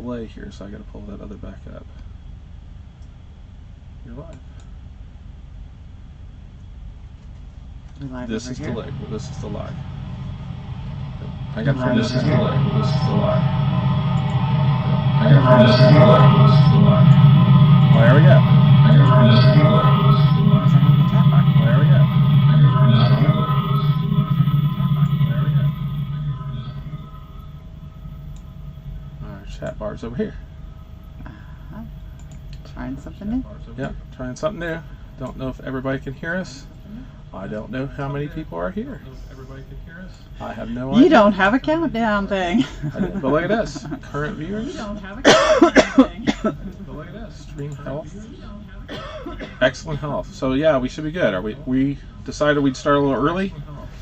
delay here, so I got to pull that other back up. You're live. This is delayed. Well, this is the live. I got from this is delayed. Well, this is the live. I got from this is delayed. Well, this is the live. Well, there we go. I got from this is delayed. Well, this is the live. Well, there we go. I got from this is delayed. Well, there we go. Our chat bar's over here. Trying something new. Yep, trying something new. Don't know if everybody can hear us. I don't know how many people are here. Everybody can hear us. I have no idea. You don't have a countdown thing. But look at this. Current viewers. You don't have a countdown thing. But look at this. Stream health. Excellent health. So yeah, we should be good. We decided we'd start a little early.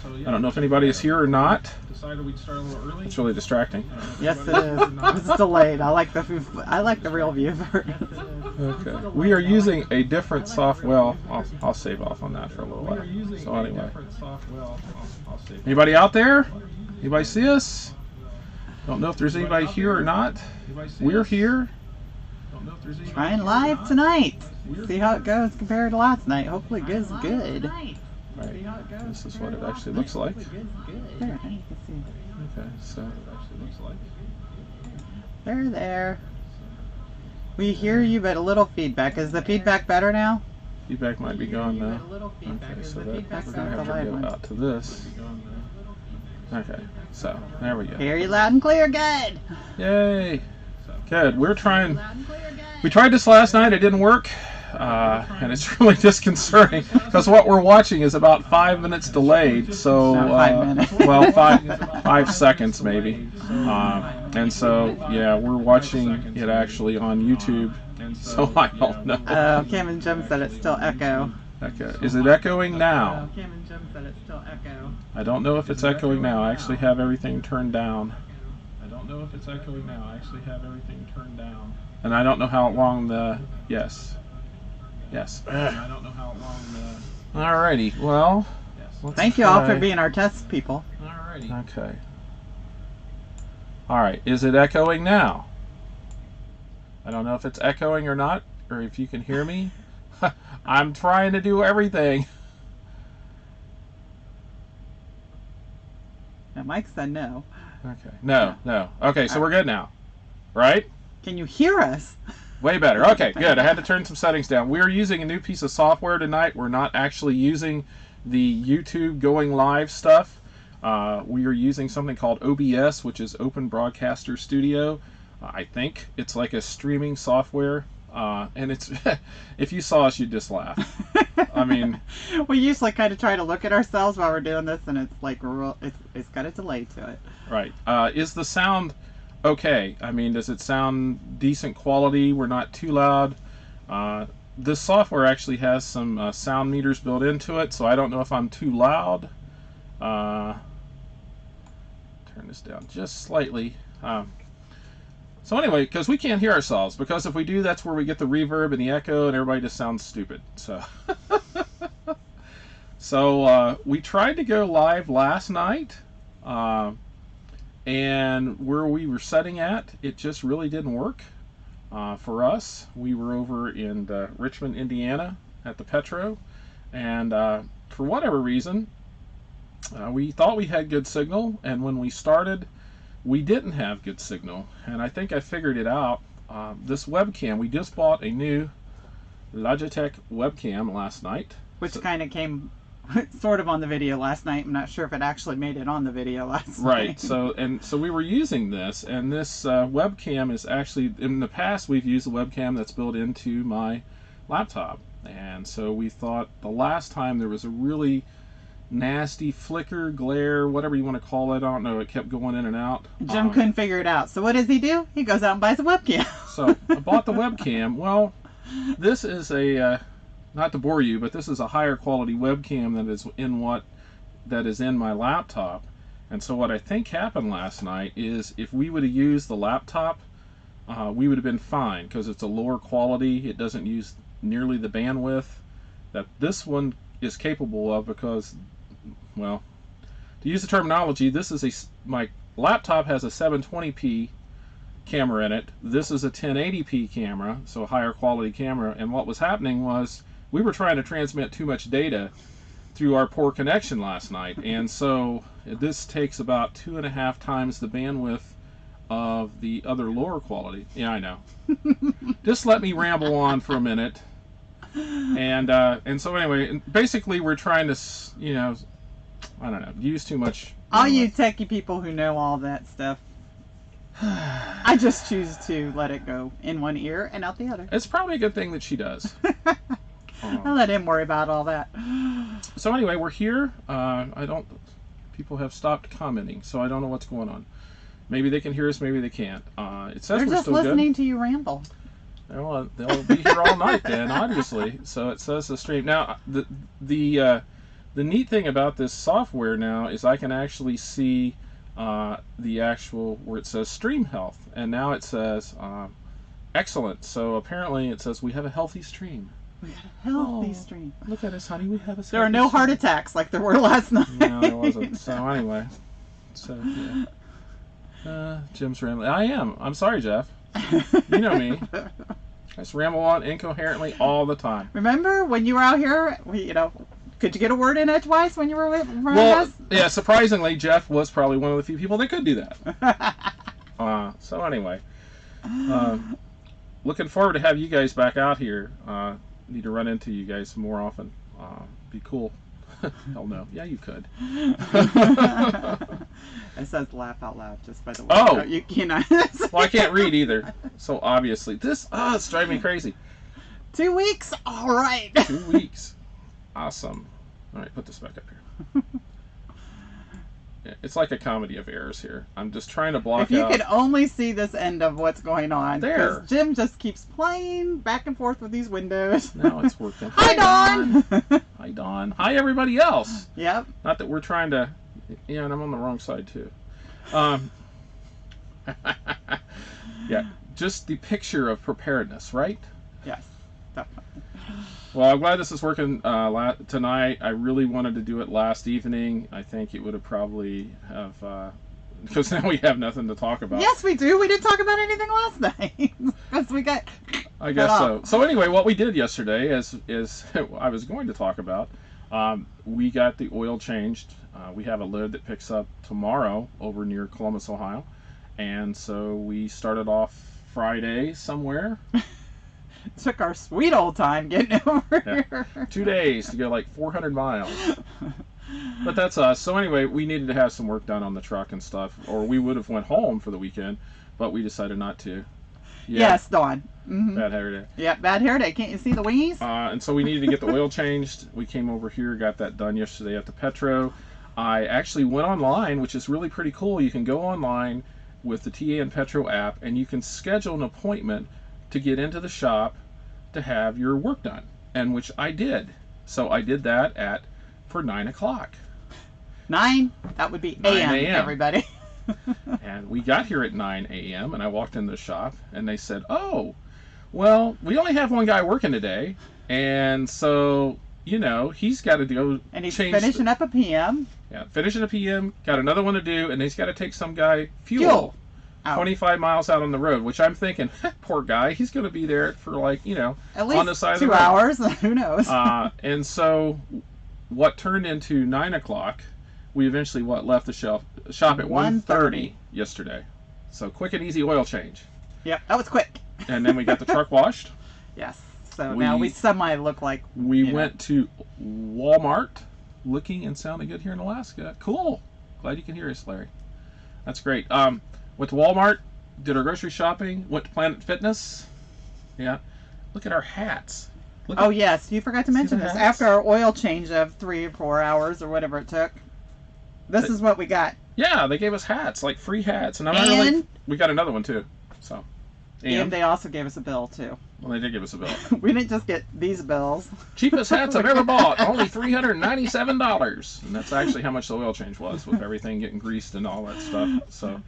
I don't know if anybody is here or not. It's really distracting. Yes, it is. It's delayed. I like the real viewer. Okay. We are using a different software. I'll save off on that for a little while. So anyway, anybody out there? Anybody see us? Don't know if there's anybody here or not. We're here. Trying live tonight. See how it goes compared to last night. Hopefully it goes good. Right. This is what it actually looks like. There, you can see. Okay, so There. We hear you, but a little feedback. Is the feedback better now? Feedback might be gone now. Okay, so that, we're going to have to go out to this. Okay, so there we go. Hear you loud and clear. Good. Yay. Good. We tried this last night. It didn't work. And it's really disconcerting because what we're watching is about 5 minutes delayed. So, Not 5 minutes. Well, 5 seconds maybe. And so, yeah, we're watching it actually on YouTube. So I don't know. Cam and Jim said it's still echo. Is it echoing now? Cam and Jim said it's still echo. I don't know if it's echoing now. I actually have everything turned down. And I don't know how long the... Yes. I don't know how long the... Alrighty, well... Thank you all for being our test people. Alrighty. Okay. Alright, is it echoing now? I don't know if it's echoing or not, or if you can hear me. I'm trying to do everything. Now Mike said no. Okay. No. Okay, so we're good now. Right? Can you hear us? Way better. Okay, good. I had to turn some settings down. We're using a new piece of software tonight. We're not actually using the YouTube going live stuff. We are using something called OBS, which is Open Broadcaster Studio. I think it's like a streaming software. And it's if you saw us, you'd just laugh. I mean, we usually kind of try to look at ourselves while we're doing this, and it's like it's got a delay to it. Right. Is the sound okay? I mean, does it sound decent quality? We're not too loud. This software actually has some sound meters built into it, so I don't know if I'm too loud. Turn this down just slightly. So anyway, because we can't hear ourselves, because if we do, that's where we get the reverb and the echo, and everybody just sounds stupid. So, we tried to go live last night, and where we were setting at, it just really didn't work for us. We were over in Richmond, Indiana, at the Petro, and for whatever reason, we thought we had good signal, and when we started, we didn't have good signal, and I think I figured it out. This webcam, we just bought a new Logitech webcam last night. Which kind of came sort of on the video last night. I'm not sure if it actually made it on the video last night. Right, so we were using this, and this webcam is actually, in the past we've used a webcam that's built into my laptop, and so we thought the last time there was a really nasty flicker, glare, whatever you want to call it. I don't know. It kept going in and out. Jim couldn't figure it out. So what does he do? He goes out and buys a webcam. So I bought the webcam. Well, this is a, not to bore you, but this is a higher quality webcam that is in my laptop. And so what I think happened last night is if we would have used the laptop, we would have been fine because it's a lower quality. It doesn't use nearly the bandwidth that this one is capable of because, well, to use the terminology, this is my laptop has a 720p camera in it. This is a 1080p camera, so a higher quality camera. And what was happening was we were trying to transmit too much data through our poor connection last night, and so this takes about 2.5 times the bandwidth of the other lower quality. Yeah, I know. Just let me ramble on for a minute. And so anyway, basically we're trying to, you know, I don't know, use too much. All you techie people who know all that stuff, I just choose to let it go in one ear and out the other. It's probably a good thing that she does. I'll let him worry about all that. So anyway, we're here. People have stopped commenting, so I don't know what's going on. Maybe they can hear us, maybe they can't. It says They're we're just still listening good. to you ramble. Well, they'll be here all night then, obviously. So it says the stream. Now, the neat thing about this software now is I can actually see the actual, where it says stream health, and now it says excellent. So apparently it says we have a healthy stream. We had a healthy stream. Look at us, honey. We have a. There are no heart attacks like there were last night. No, there wasn't. So anyway, yeah. Jim's rambling. I am. I'm sorry, Jeff. You know me. I just ramble on incoherently all the time. Remember when you were out here? Could you get a word in edgewise when you were with Well, us? yeah. Surprisingly, Jeff was probably one of the few people that could do that. So anyway, looking forward to have you guys back out here. Need to run into you guys more often. Be cool. Hell no. Yeah, you could. It says laugh out loud, just by the way. Oh! You know. Well, I can't read either. So obviously, it's driving me crazy. 2 weeks? All right. 2 weeks. Awesome. All right, put this back up here. Yeah, it's like a comedy of errors here. I'm just trying to block If you out. could only see this end of what's going on. There. 'Cause Jim just keeps playing back and forth with these windows. Now it's working. Hi, Dawn! Hi, Dawn. Hi, everybody else. Yep. Not that we're trying to... Yeah, and I'm on the wrong side, too. Yeah, just the picture of preparedness, right? Yes, definitely. Well, I'm glad this is working tonight. I really wanted to do it last evening. I think it would have probably have... because now we have nothing to talk about. Yes, we do. We didn't talk about anything last night. Because we got... I guess so. So anyway, what we did yesterday is I was going to talk about. We got the oil changed. We have a load that picks up tomorrow over near Columbus, Ohio. And so we started off Friday somewhere. Took our sweet old time getting over here. 2 days to go like 400 miles. But that's us. So anyway, we needed to have some work done on the truck and stuff, or we would have went home for the weekend, but we decided not to. Yeah. Yes, Dawn. Mm-hmm. Bad hair day. Yep, bad hair day. Can't you see the wingies? And so we needed to get the oil changed. We came over here, got that done yesterday at the Petro. I actually went online, which is really pretty cool. You can go online with the TA and Petro app, and you can schedule an appointment to get into the shop to have your work done, and which I did. So I did that for 9 o'clock. 9? That would be 9 a.m., a.m. everybody. And we got here at 9 a.m. and I walked in the shop and they said, oh, well, we only have one guy working today, and so, you know, he's got to go And he's change finishing up a PM. Yeah, finishing a PM, got another one to do, and he's got to take some guy Fuel. Out. 25 miles out on the road, which I'm thinking, poor guy, he's going to be there for like, you know, At least on the side 2 of the road. hours. Who knows? And so what turned into 9 o'clock, we eventually left the shop at 1:30 yesterday. So quick and easy oil change. Yep, that was quick. And then we got the truck washed. Yes. So now we semi look like... We went to Walmart, looking and sounding good here in Alaska. Cool. Glad you can hear us, Larry. That's great. Went to Walmart, did our grocery shopping, went to Planet Fitness. Yeah. Look at our hats. Oh, yes. You forgot to mention the this. hats? After our oil change of 3 or 4 hours or whatever it took, this is what we got. Yeah, they gave us hats, like free hats. And I'm not really... We got another one, too. So. And they also gave us a bill, too. Well, they did give us a bill. We didn't just get these bills. Cheapest hats I've ever bought. Only $397. And that's actually how much the oil change was, with everything getting greased and all that stuff. So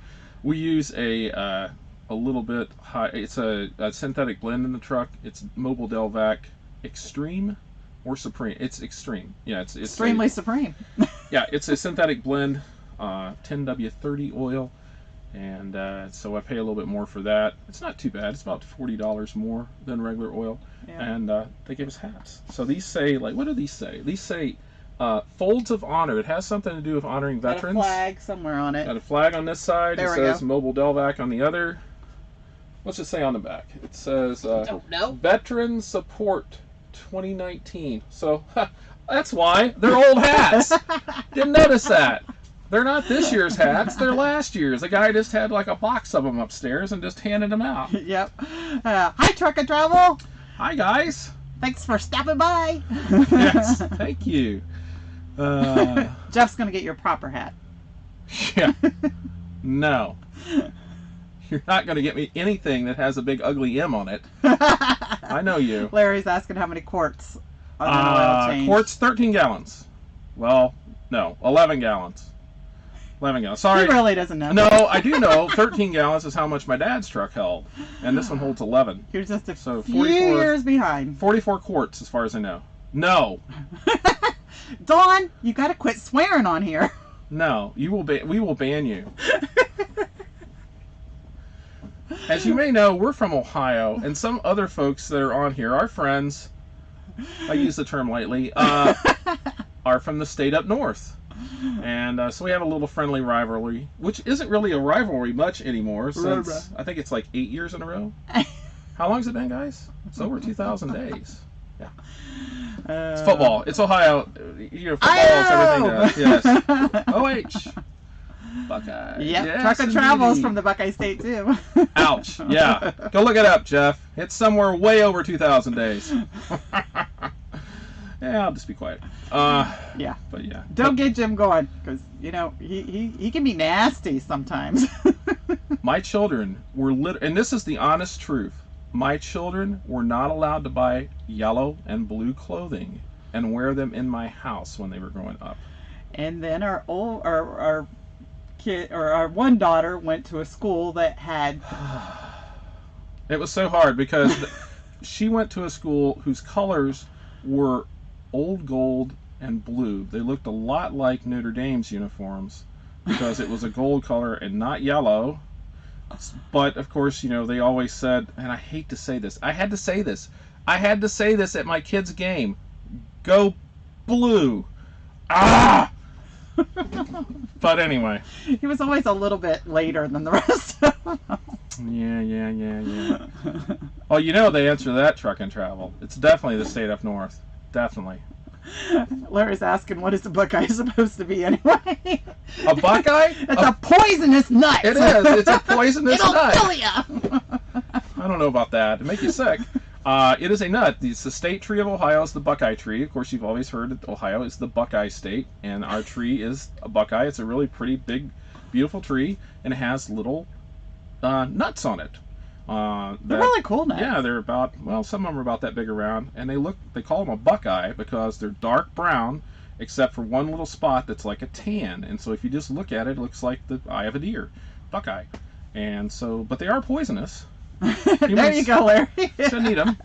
we use a little bit high. It's a synthetic blend in the truck. It's Mobile Delvac Extreme or Supreme. It's Extreme. Yeah, it's Extremely supreme. Yeah, it's a synthetic blend, 10W30 oil. And so I pay a little bit more for that. It's not too bad. It's about $40 more than regular oil. Yeah. And they gave us hats. So these say, like, what do these say? These say Folds of Honor. It has something to do with honoring Got a veterans. flag somewhere on it. Got a flag on this side. There It we says go. Mobile Delvac on the other. What's it say on the back? It says Don't know. Veteran Support 2019. So that's why they're old hats. Didn't notice that. They're not this year's hats. They're last year's. The guy just had like a box of them upstairs and just handed them out. Yep. Hi, Truck and Travel. Hi, guys. Thanks for stopping by. Yes, thank you. Jeff's gonna get your proper hat. Yeah. No. You're not going to get me anything that has a big ugly M on it. I know you. Larry's asking how many quarts on an oil change. Quarts, 13 gallons. Well, no, 11 gallons. 11 gallons. Sorry. He really doesn't know. No, I do know 13 gallons is how much my dad's truck held. And this one holds 11. You're just a So few 44 years behind. 44 quarts as far as I know. No. Dawn, you gotta quit swearing on here. No. We will ban you. As you may know, we're from Ohio, and some other folks that are on here, our friends, I use the term lightly, are from the state up north. And so we have a little friendly rivalry, which isn't really a rivalry much anymore since, I think it's like 8 years in a row. How long has it been, guys? It's over 2,000 days. Yeah. It's football. It's Ohio. You know, football is everything. Yes. OH. Buckeye. Yep, Yes, Truck and Travels indeedy. from the Buckeye State too. Ouch. Yeah. Go look it up, Jeff. It's somewhere way over 2,000 days. Yeah, I'll just be quiet. Yeah. But yeah. Don't get Jim going, because you know he can be nasty sometimes. My children were and this is the honest truth. My children were not allowed to buy yellow and blue clothing and wear them in my house when they were growing up. And then our kid, or our one daughter, went to a school that had. It was so hard because she went to a school whose colors were old gold and blue. They looked a lot like Notre Dame's uniforms because it was a gold color and not yellow. But of course, you know, they always said, and I hate to say this, I had to say this at my kid's game, go blue. Ah! But anyway. He was always a little bit later than the rest of them. Yeah. Oh, you know the answer to that, Truck and Travel. It's definitely the state up north. Definitely. Larry's asking, what is a Buckeye supposed to be anyway? A Buckeye? It's a poisonous nut. It is. It's a poisonous It'll nut. kill ya. I don't know about that. It'll make you sick. It is a nut. It's the state tree of Ohio. It's the Buckeye tree. Of course, you've always heard that Ohio is the Buckeye state, and our tree is a Buckeye. It's a really pretty, big, beautiful tree, and it has little nuts on it. They're really cool nuts. Yeah, they're about, well, some of them are about that big around, and they call them a Buckeye because they're dark brown, except for one little spot that's like a tan, and so if you just look at it, it looks like the eye of a deer. Buckeye. And so, but they are poisonous. There you go, Larry. Shouldn't eat them.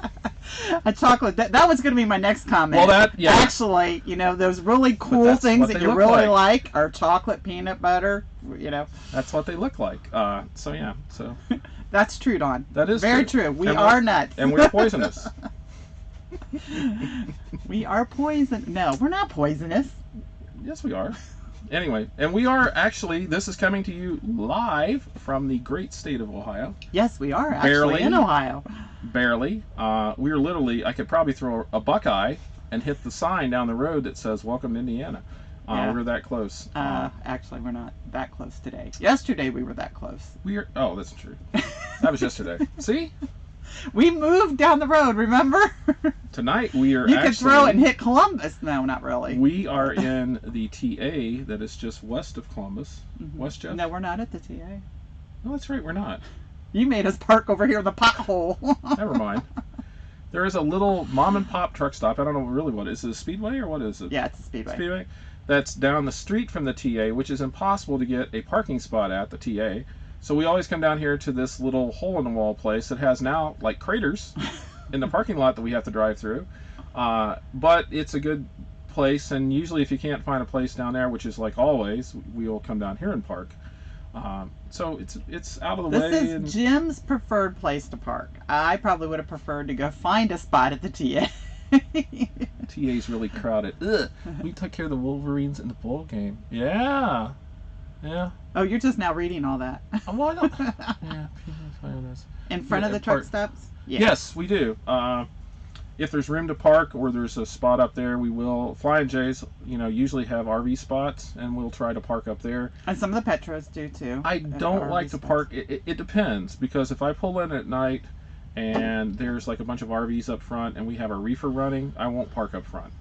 A chocolate. That was going to be my next comment. Well, yeah. Actually, you know, those really cool that's things what that they you look really like. like are chocolate, peanut butter. You know. That's what they look like. So yeah. So That's true, Don. that is very true. We And are nuts. and we're poisonous. We are poison. No, we're not poisonous. Yes, we are. Anyway, and we are actually. This is coming to you live from the great state of Ohio. Yes, we are actually Barely. in Ohio. Barely. We are literally. I could probably throw a Buckeye and hit the sign down the road that says "Welcome to Indiana." Yeah. We're that close. Actually, we're not that close today. Yesterday, we were that close. We are. Oh, that's true. That was yesterday. See, We moved down the road. Remember? tonight we are. You actually, could throw it and hit Columbus. No, not really. We are in the TA that is just west of Columbus. West, Jeff? No, we're not at the TA. No, that's right. We're not. You made us park over here in the pothole. Never mind. There is a little mom and pop truck stop. I don't know really what it is. Is it a Speedway or what is it? Yeah, it's a Speedway. Speedway. That's down the street from the TA, which is impossible to get a parking spot at the TA. So we always come down here to this little hole-in-the-wall place that has now like craters in the parking lot that we have to drive through. But it's a good place, and usually if you can't find a place down there, which is like always, we'll come down here and park. So it's out of the way. This is Jim's preferred place to park. I probably would have preferred to go find a spot at the TA. TA's really crowded. Ugh. We took care of the Wolverines in the bowl game. Yeah. Yeah. Oh, you're just now reading all that. Well, I don't. Yeah. In front of the truck stops? Yeah. Yes, we do. If there's room to park or there's a spot up there, we will. Flying J's, usually have RV spots, and we'll try to park up there. And some of the Petros do too. I don't like to park. It depends, because if I pull in at night and there's like a bunch of RVs up front and we have a reefer running, I won't park up front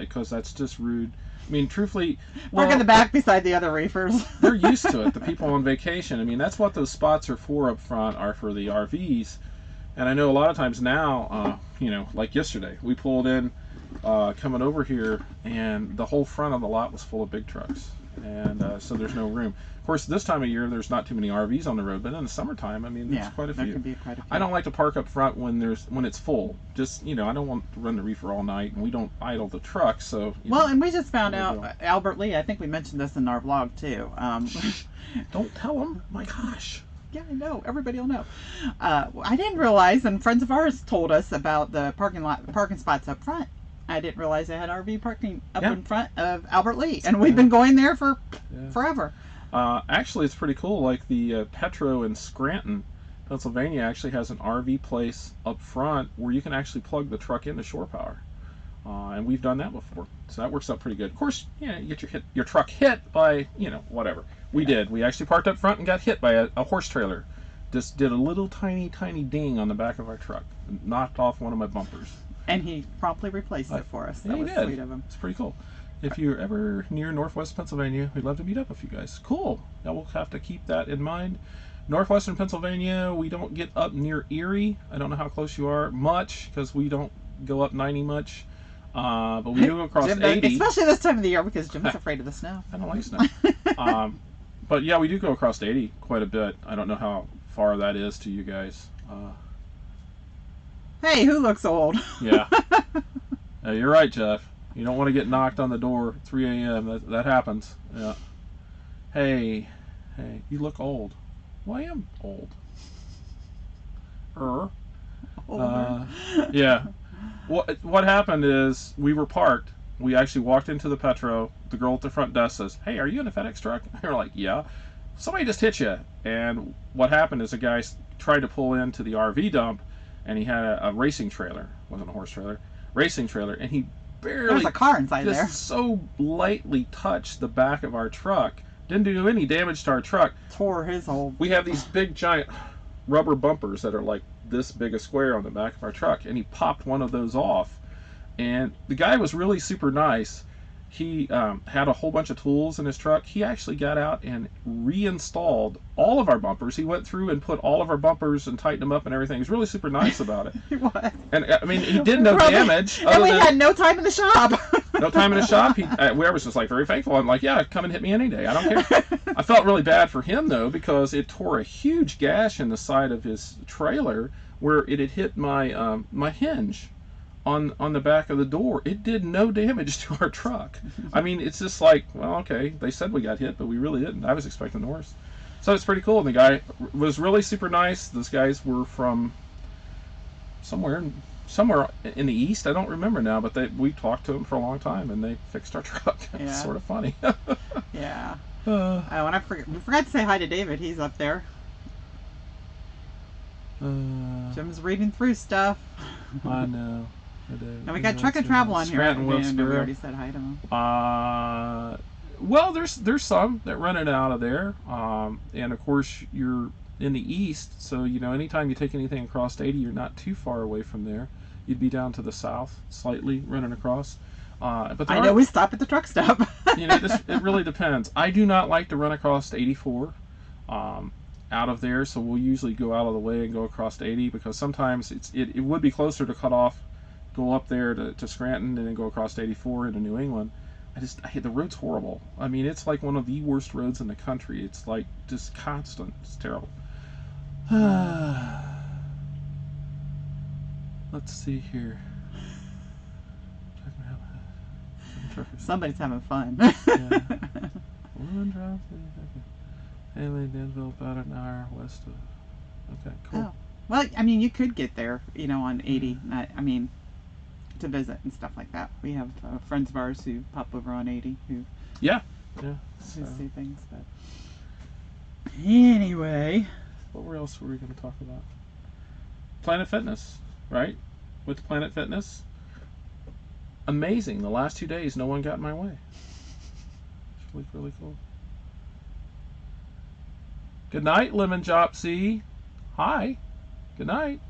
because that's just rude. I mean, truthfully, park in the back beside the other reefers. They're used to it. The people on vacation. I mean, that's what those spots are for up front, are for the RVs. And I know a lot of times now, like yesterday, we pulled in coming over here, and the whole front of the lot was full of big trucks, and so there's no room. Of course, this time of year, there's not too many RVs on the road, but in the summertime, I mean, there's quite a few. There can be quite a few. I don't like to park up front when it's full. Just, I don't want to run the reefer all night, and we don't idle the truck, so. And we just found out, Albert Lee, I think we mentioned this in our vlog too. Don't tell them. My gosh. Yeah, I know. Everybody will know. I didn't realize, and friends of ours told us about the parking spots up front. I didn't realize they had RV parking up in front of Albert Lee, and we've been going there for forever. Actually, it's pretty cool. Like the Petro in Scranton, Pennsylvania, actually has an RV place up front where you can actually plug the truck into shore power. And we've done that before, so that works out pretty good. Of course, you get your truck hit by whatever. We did. We actually parked up front and got hit by a horse trailer. Just did a little tiny ding on the back of our truck, and knocked off one of my bumpers. And he promptly replaced it for us. That was sweet of him. It's pretty cool. If you're ever near Northwest Pennsylvania, we'd love to meet up with you guys. Cool. Now we'll have to keep that in mind. Northwestern Pennsylvania, we don't get up near Erie. I don't know how close you are much, because we don't go up 90 much. But we do go across 80. Especially this time of the year, because Jim is afraid of the snow. I don't like snow. But yeah, we do go across 80 quite a bit. I don't know how far that is to you guys. Hey, who looks old? Yeah. You're right, Jeff. You don't want to get knocked on the door at 3 a.m. That happens. Yeah. Hey, you look old. Well, I am old. Yeah. What happened is we were parked. We actually walked into the Petro. The girl at the front desk says, "Hey, are you in a FedEx truck?" And we're like, "Yeah." Somebody just hit you. And what happened is a guy tried to pull into the RV dump, and he had a racing trailer. It wasn't a horse trailer. Racing trailer. And he barely, there was a car inside just there, so lightly touched the back of our truck. Didn't do any damage to our truck. Tore his whole. We have these big giant rubber bumpers that are like this big a square on the back of our truck, and he popped one of those off. And the guy was really super nice. He had a whole bunch of tools in his truck. He actually got out and reinstalled all of our bumpers. He went through and put all of our bumpers and tightened them up and everything. He was really super nice about it. What? And I mean, he did no damage. And we had no time in the shop. No time in the shop. We was just like very thankful. I'm like, yeah, come and hit me any day. I don't care. I felt really bad for him though, because it tore a huge gash in the side of his trailer where it had hit my my hinge on the back of the door. It did no damage to our truck. I mean, it's just like, well, okay, they said we got hit, but we really didn't. I was expecting the worst. So it's pretty cool. And the guy was really super nice. Those guys were from somewhere in the east. I don't remember now, but we talked to them for a long time, and they fixed our truck. Yeah. It's sort of funny. Yeah. We forgot to say hi to David. He's up there. Jim's reading through stuff. I know. And we got Truck and Travel on here. Scranton, We already said hi to him. Well, there's some that run it out of there, and of course you're in the east, so anytime you take anything across 80, you're not too far away from there. You'd be down to the south slightly running across. But I know we stop at the truck stop. It really depends. I do not like to run across 84 out of there, so we'll usually go out of the way and go across 80, because sometimes it would be closer to cut off, go up there to Scranton, and then go across 84 into New England. The road's horrible. I mean, it's like one of the worst roads in the country. It's like just constant. It's terrible. Let's see here. Somebody's having fun. Yeah. Haley, Danville, about an hour west of. Okay, cool. Oh. Well, I mean, you could get there, on 80. I mean, to visit and stuff like that. We have friends of ours who pop over on 80 who Yeah. who So, see things. But anyway, what else were we going to talk about? Planet Fitness, right? With Planet Fitness. Amazing. The last 2 days, no one got in my way. It's really, really cool. Good night, Lemon Jopsy. Hi. Good night.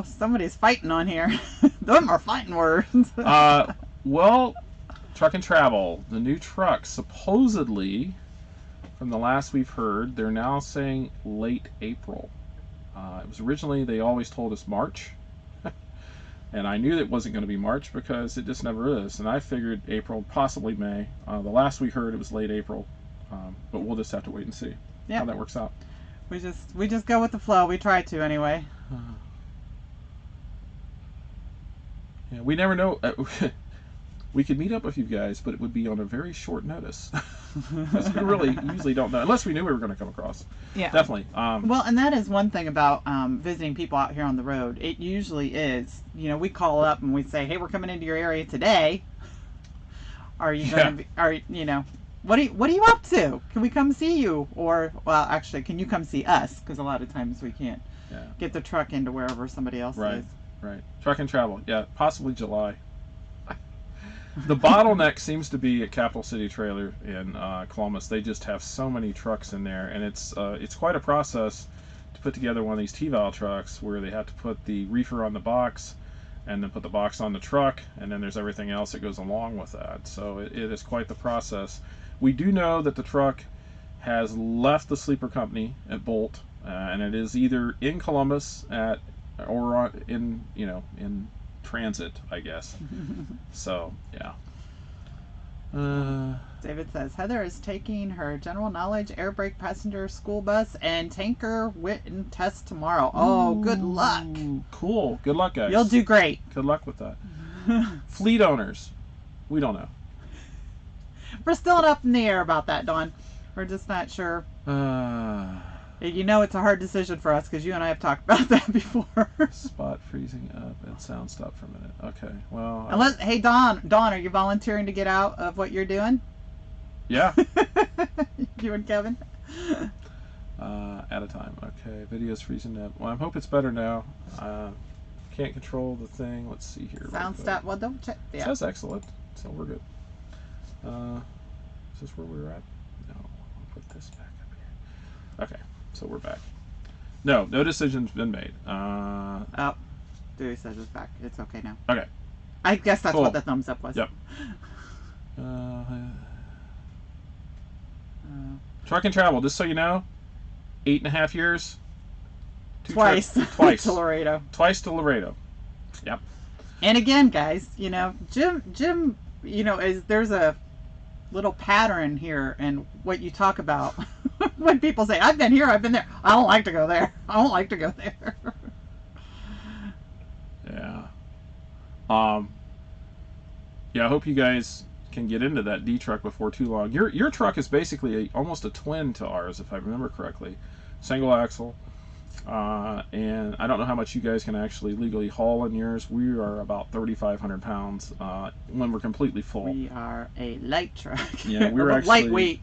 somebody's fighting on here. Those are fighting words. Well, Truck and Travel, the new truck, supposedly, from the last we've heard, they're now saying late April. It was originally, they always told us March. And I knew that it wasn't going to be March because it just never is. And I figured April, possibly May. The last we heard, it was late April. But we'll just have to wait and see how that works out. We just go with the flow. We try to anyway. Yeah, we never know. We could meet up with you guys, but it would be on a very short notice. Because we really usually don't know, unless we knew we were going to come across. Yeah. Definitely. Well, and that is one thing about visiting people out here on the road. It usually is, we call up and we say, hey, we're coming into your area today. Are you going to be, what are you up to? Can we come see you? Or, well, actually, can you come see us? Because a lot of times we can't get the truck into wherever somebody else is. Right. Truck and Travel. Yeah, possibly July. The bottleneck seems to be at Capital City Trailer in Columbus. They just have so many trucks in there, and it's quite a process to put together one of these T-Val trucks where they have to put the reefer on the box and then put the box on the truck, and then there's everything else that goes along with that. So it is quite the process. We do know that the truck has left the sleeper company at Bolt, and it is either in Columbus or in transit, I guess. So yeah. David says Heather is taking her general knowledge air brake passenger school bus and tanker written test tomorrow. Oh, good luck. Cool. Good luck, guys. You'll do great. Good luck with that. Fleet owners, we don't know. We're still up in the air about that, Dawn. We're just not sure. It's a hard decision for us because you and I have talked about that before. Spot freezing up and sound stop for a minute. Okay, well. Hey, Dawn, are you volunteering to get out of what you're doing? Yeah. You and Kevin? At a time. Okay, video's freezing up. Well, I hope it's better now. Can't control the thing. Let's see here. Sound stop. Well, double check. Yeah. It says excellent, so we're good. Is this where we were at? No. I'll put this back up here. Okay. So we're back. No decision's been made. Dewey says it's back. It's okay now. Okay. I guess that's what the thumbs up was. Yep. Truck and Travel, just so you know, 8.5 years. Twice. Twice. To Laredo. Twice to Laredo. Yep. And again, guys, Jim, there's a little pattern here in what you talk about. When people say, I've been here, I've been there. I don't like to go there. I don't like to go there. Yeah. Yeah, I hope you guys can get into that D truck before too long. Your truck is basically almost a twin to ours, if I remember correctly. Single axle. And I don't know how much you guys can actually legally haul in yours. We are about 3,500 pounds when we're completely full. We are a light truck. Yeah, we're actually lightweight,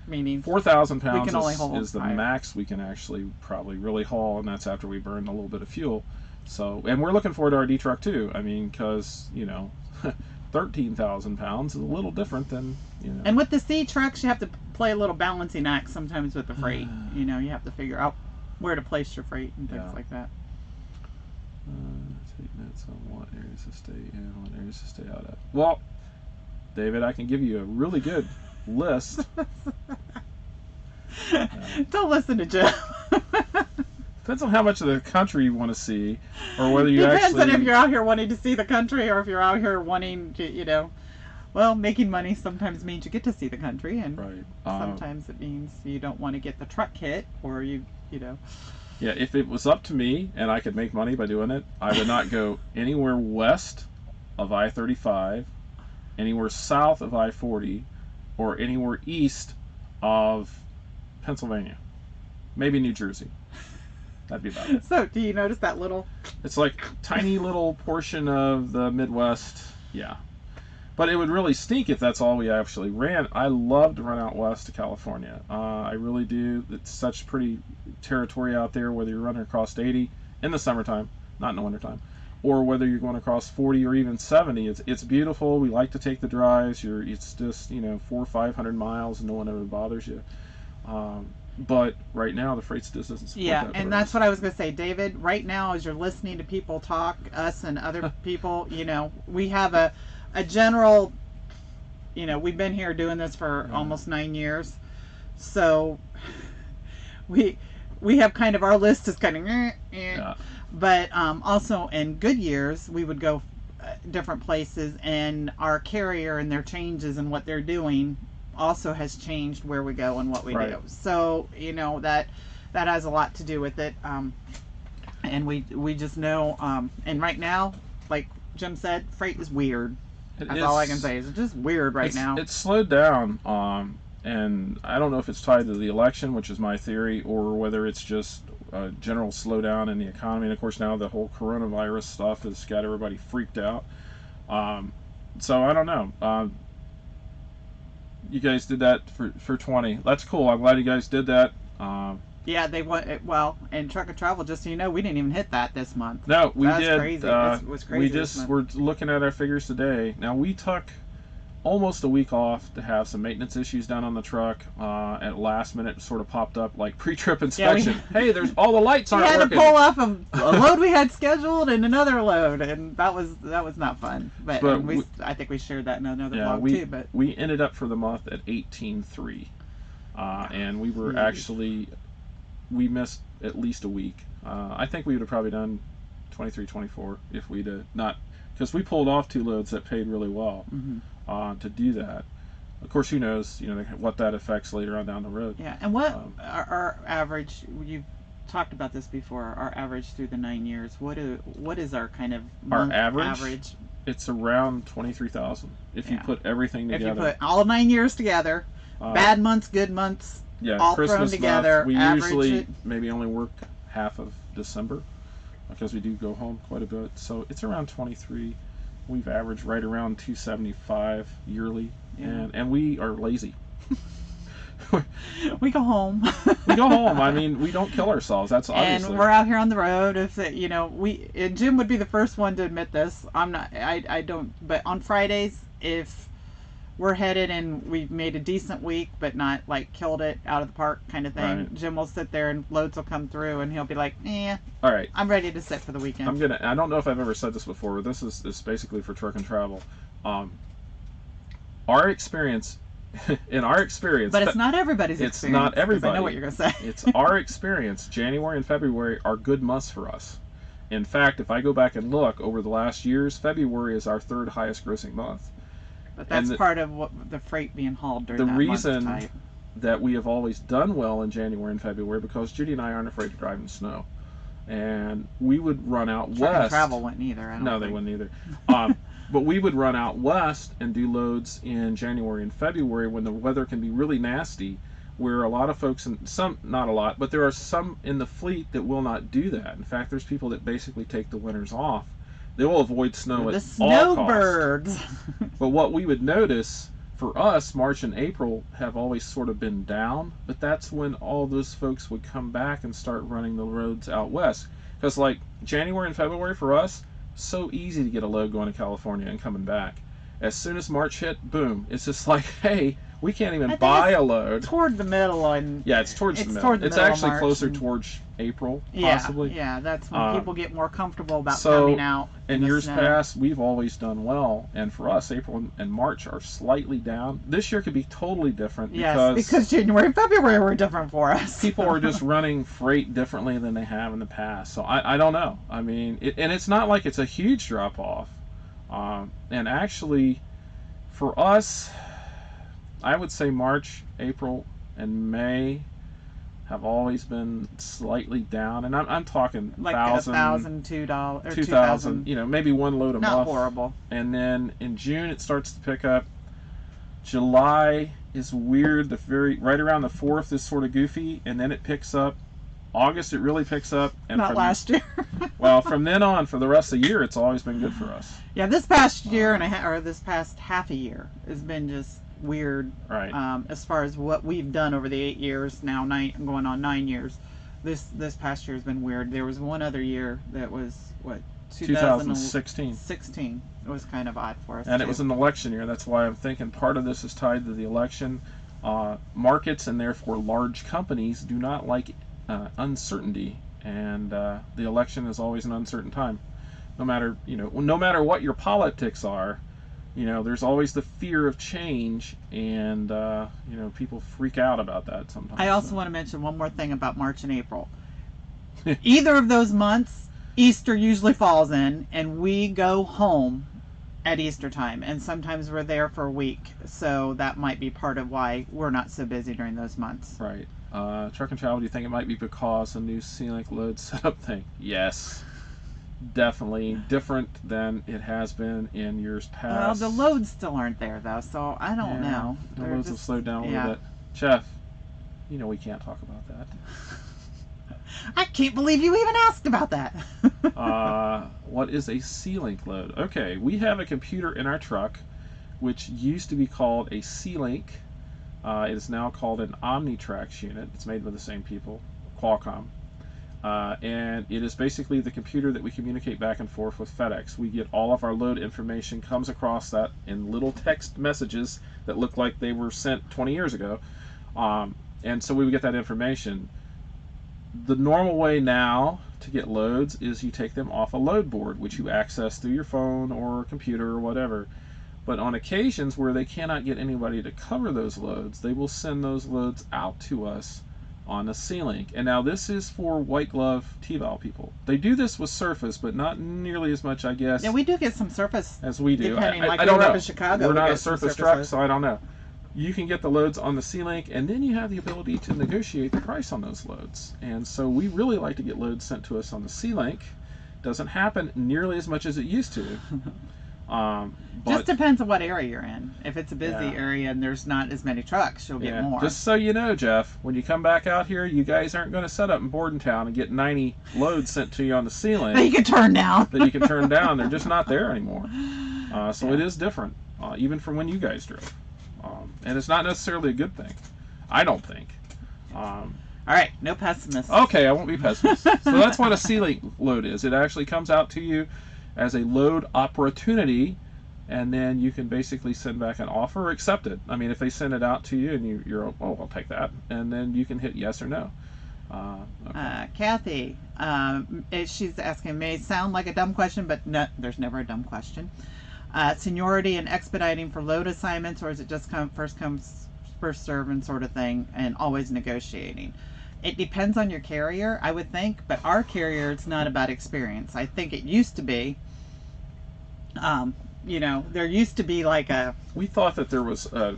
meaning 4,000 pounds we can only hold is the max we can actually probably really haul, and that's after we burn a little bit of fuel. So, and we're looking forward to our D truck too. I mean, because 13,000 pounds is a little different than And with the C trucks, you have to play a little balancing act sometimes with the freight. You have to figure out where to place your freight and things like that. Take notes on what areas to stay in, what areas to stay out of. Well, David, I can give you a really good list. Don't listen to Jim. Depends on how much of the country you want to see, or whether you Depends on if you're out here wanting to see the country, or if you're out here wanting to, making money sometimes means you get to see the country, and sometimes it means you don't want to get the truck hit, or you know. Yeah, if it was up to me and I could make money by doing it, I would not go anywhere west of I-35, anywhere south of I-40, or anywhere east of Pennsylvania, maybe New Jersey. That'd be about it. So, do you notice that little? It's like tiny little portion of the Midwest, yeah. But it would really stink if that's all we actually ran. I love to run out west to California. I really do. It's such pretty territory out there, whether you're running across 80 in the summertime, not in the wintertime, or whether you're going across 40 or even 70. It's beautiful. We like to take the drives. It's just 400 or 500 miles, and no one ever bothers you. But right now, the freight just doesn't support Yeah, that. and that's what I was going to say, David. Right now, as you're listening to people talk, us and other people, we have a general, we've been here doing this for almost 9 years. So we have kind of, our list is kind of, Yeah. But also in good years, we would go different places, and our carrier and their changes and what they're doing also has changed where we go and what we Right. do. So, that has a lot to do with it. And we just know, and right now, like Jim said, freight is weird. That's all I can say. It's just weird right now. It's slowed down, and I don't know if it's tied to the election, which is my theory, or whether it's just a general slowdown in the economy. And of course, now the whole coronavirus stuff has got everybody freaked out. So I don't know. You guys did that for 20. That's cool. I'm glad you guys did that. Yeah, they went well. And Truck and Travel, just so you know, we didn't even hit that this month. No, we That's did. crazy. It was crazy. We just were looking at our figures today. Now we took almost a week off to have some maintenance issues done on the truck. At last minute, it sort of popped up like pre-trip inspection. Hey, there's all the lights aren't we had working. to pull off a load we had scheduled and another load, and that was not fun. But I think we shared that in another vlog too. But we ended up for the month at 18.3, and we were actually we missed at least a week. I think we would have probably done 23, 24 if we'd not, because we pulled off 2 loads that paid really well. To do that. Of course, who knows, what that affects later on down the road. Yeah, and what our average, you've talked about this before, our average through the 9 years, what is our kind of month average? It's around 23,000 if you put everything together. If you put all 9 years together, bad months, good months, all Christmas thrown together, month, we average usually it. maybe only work half of December because we do go home quite a bit. So it's around 23. We've averaged right around 275 yearly, and we are lazy. We go home. We go home. I mean, we don't kill ourselves. That's obviously. And we're out here on the road. If and Jim would be the first one to admit this. I'm not. I don't. But on Fridays, if we're headed and we've made a decent week, but not like killed it out of the park kind of thing, Right. Jim will sit there and loads will come through, and he'll be like, All right. I'm ready to sit for the weekend. I don't know if I've ever said this before, but this is basically for Truck and Travel. Our experience, in our experience, but it's not everybody's experience. It's not everybody. I know what you're gonna say. It's our experience. January and February are good months for us. In fact, if I go back and look over the last years, February is our 3rd highest grossing month. But that's part of what the freight being hauled during that reason month type. that we have always done well in January and February because Judy and I aren't afraid to drive in snow, and we would run out Truck and west. Travel wouldn't either. They wouldn't either. But we would run out west and do loads in January and February when the weather can be really nasty, where a lot of folks, and some, not a lot, but there are some in the fleet that will not do that. In fact, there's people that basically take the winters off. They will avoid snow at all costs. The snowbirds. But what we would notice, for us, March and April have always sort of been down, but that's when all those folks would come back and start running the roads out west. Because like January and February for us, so easy to get a load going to California and coming back. As soon as March hit, boom, it's just like, hey, we can't even buy a load. Toward the middle, and it's towards the middle. It's actually closer towards April, possibly. Yeah, that's when people get more comfortable about coming out. In years past, we've always done well, and for us, April and March are slightly down. This year could be totally different because January and February were different for us. People are just running freight differently than they have in the past. So I don't know. I mean, and it's not like it's a huge drop off. And actually, for us, I would say March, April, and May have always been slightly down, and I'm talking like $1,000, $2,000 or 2,000. Maybe one load a month. Not horrible. And then in June it starts to pick up. July is weird. The right around the 4th is sort of goofy, and then it picks up. August it really picks up, and Not last year. well, from then on for the rest of the year, it's always been good for us. Yeah, this past year or this past half a year has been just weird. Right. As far as what we've done over the 8 years now, going on 9 years. This past year has been weird. There was one other year that was what 2016. 16. It was kind of odd for us. And too. it was an election year. That's why I'm thinking part of this is tied to the election. Markets and therefore large companies do not like uncertainty, and the election is always an uncertain time. No matter what your politics are, there's always the fear of change, and people freak out about that sometimes. I also want to mention one more thing about March and April. Either of those months, Easter usually falls in, and we go home at Easter time, and sometimes we're there for a week, so that might be part of why we're not so busy during those months. Right. Truck and Travel, do you think it might be because the new C-Link load setup thing? Yes. Definitely different than it has been in years past. Well, the loads still aren't there, though, so I don't know. The loads have slowed down a little bit. Jeff, we can't talk about that. I can't believe you even asked about that. What is a C-Link load? Okay, we have a computer in our truck, which used to be called a C-Link. It is now called an Omnitrax unit. It's made by the same people, Qualcomm. And it is basically the computer that we communicate back and forth with FedEx. We get all of our load information, comes across that in little text messages that look like they were sent 20 years ago. And so we would get that information. The normal way now to get loads is you take them off a load board, which you access through your phone or computer or whatever. But on occasions where they cannot get anybody to cover those loads, they will send those loads out to us on a C-Link. And now this is for white glove T-Val people. They do this with Surface, but not nearly as much, I guess. Yeah, we do get some Surface as we do. I don't know. Up in Chicago, we're not a Surface truck, so I don't know. You can get the loads on the C-Link, and then you have the ability to negotiate the price on those loads. And so we really like to get loads sent to us on the C-Link. Doesn't happen nearly as much as it used to. But just depends on what area you're in. If it's a busy area and there's not as many trucks, you'll get more. Just so you know, Jeff, when you come back out here, you guys aren't going to set up in Bordentown and get 90 loads sent to you on the C-Link that you can turn down. They're just not there anymore. So it is different, even from when you guys drove. And it's not necessarily a good thing. I don't think. All right, no pessimists. Okay, I won't be pessimist. So that's what a C-Link load is. It actually comes out to you as a load opportunity, and then you can basically send back an offer or accept it. I mean, if they send it out to you and you're, I'll take that, and then you can hit yes or no. Okay. Kathy, she's asking, may sound like a dumb question, but no, there's never a dumb question. Seniority and expediting for load assignments, or is it just first comes, first served sort of thing, and always negotiating? It depends on your carrier, I would think, but our carrier, it's not about experience. I think it used to be. There used to be like a... We thought that there was a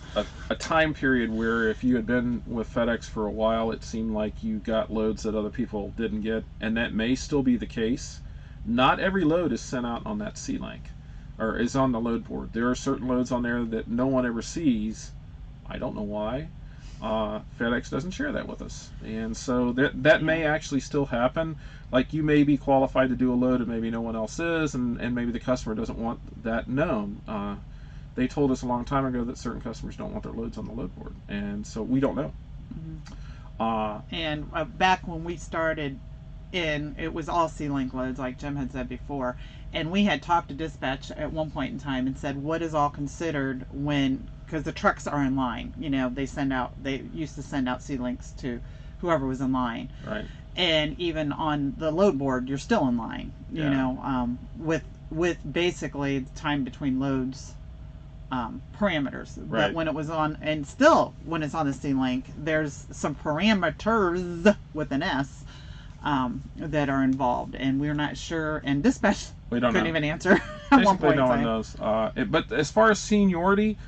time period where if you had been with FedEx for a while, it seemed like you got loads that other people didn't get, and that may still be the case. Not every load is sent out on that C-Link, or is on the load board. There are certain loads on there that no one ever sees. I don't know why. FedEx doesn't share that with us, and so that may actually still happen. Like, you may be qualified to do a load and maybe no one else is, and maybe the customer doesn't want that known. They told us a long time ago that certain customers don't want their loads on the load board, and so we don't know. And back when we started it was all C-Link loads, like Jim had said before, and we had talked to dispatch at one point in time and said, what is all considered when, because the trucks are in line, they used to send out C-Links to whoever was in line. Right. And even on the load board, you're still in line, with basically the time between loads parameters. Right. But when it was on, and still when it's on the C-Link, there's some parameters with an S that are involved, and we're not sure, and dispatch couldn't even answer at one point. No one knows. But as far as seniority,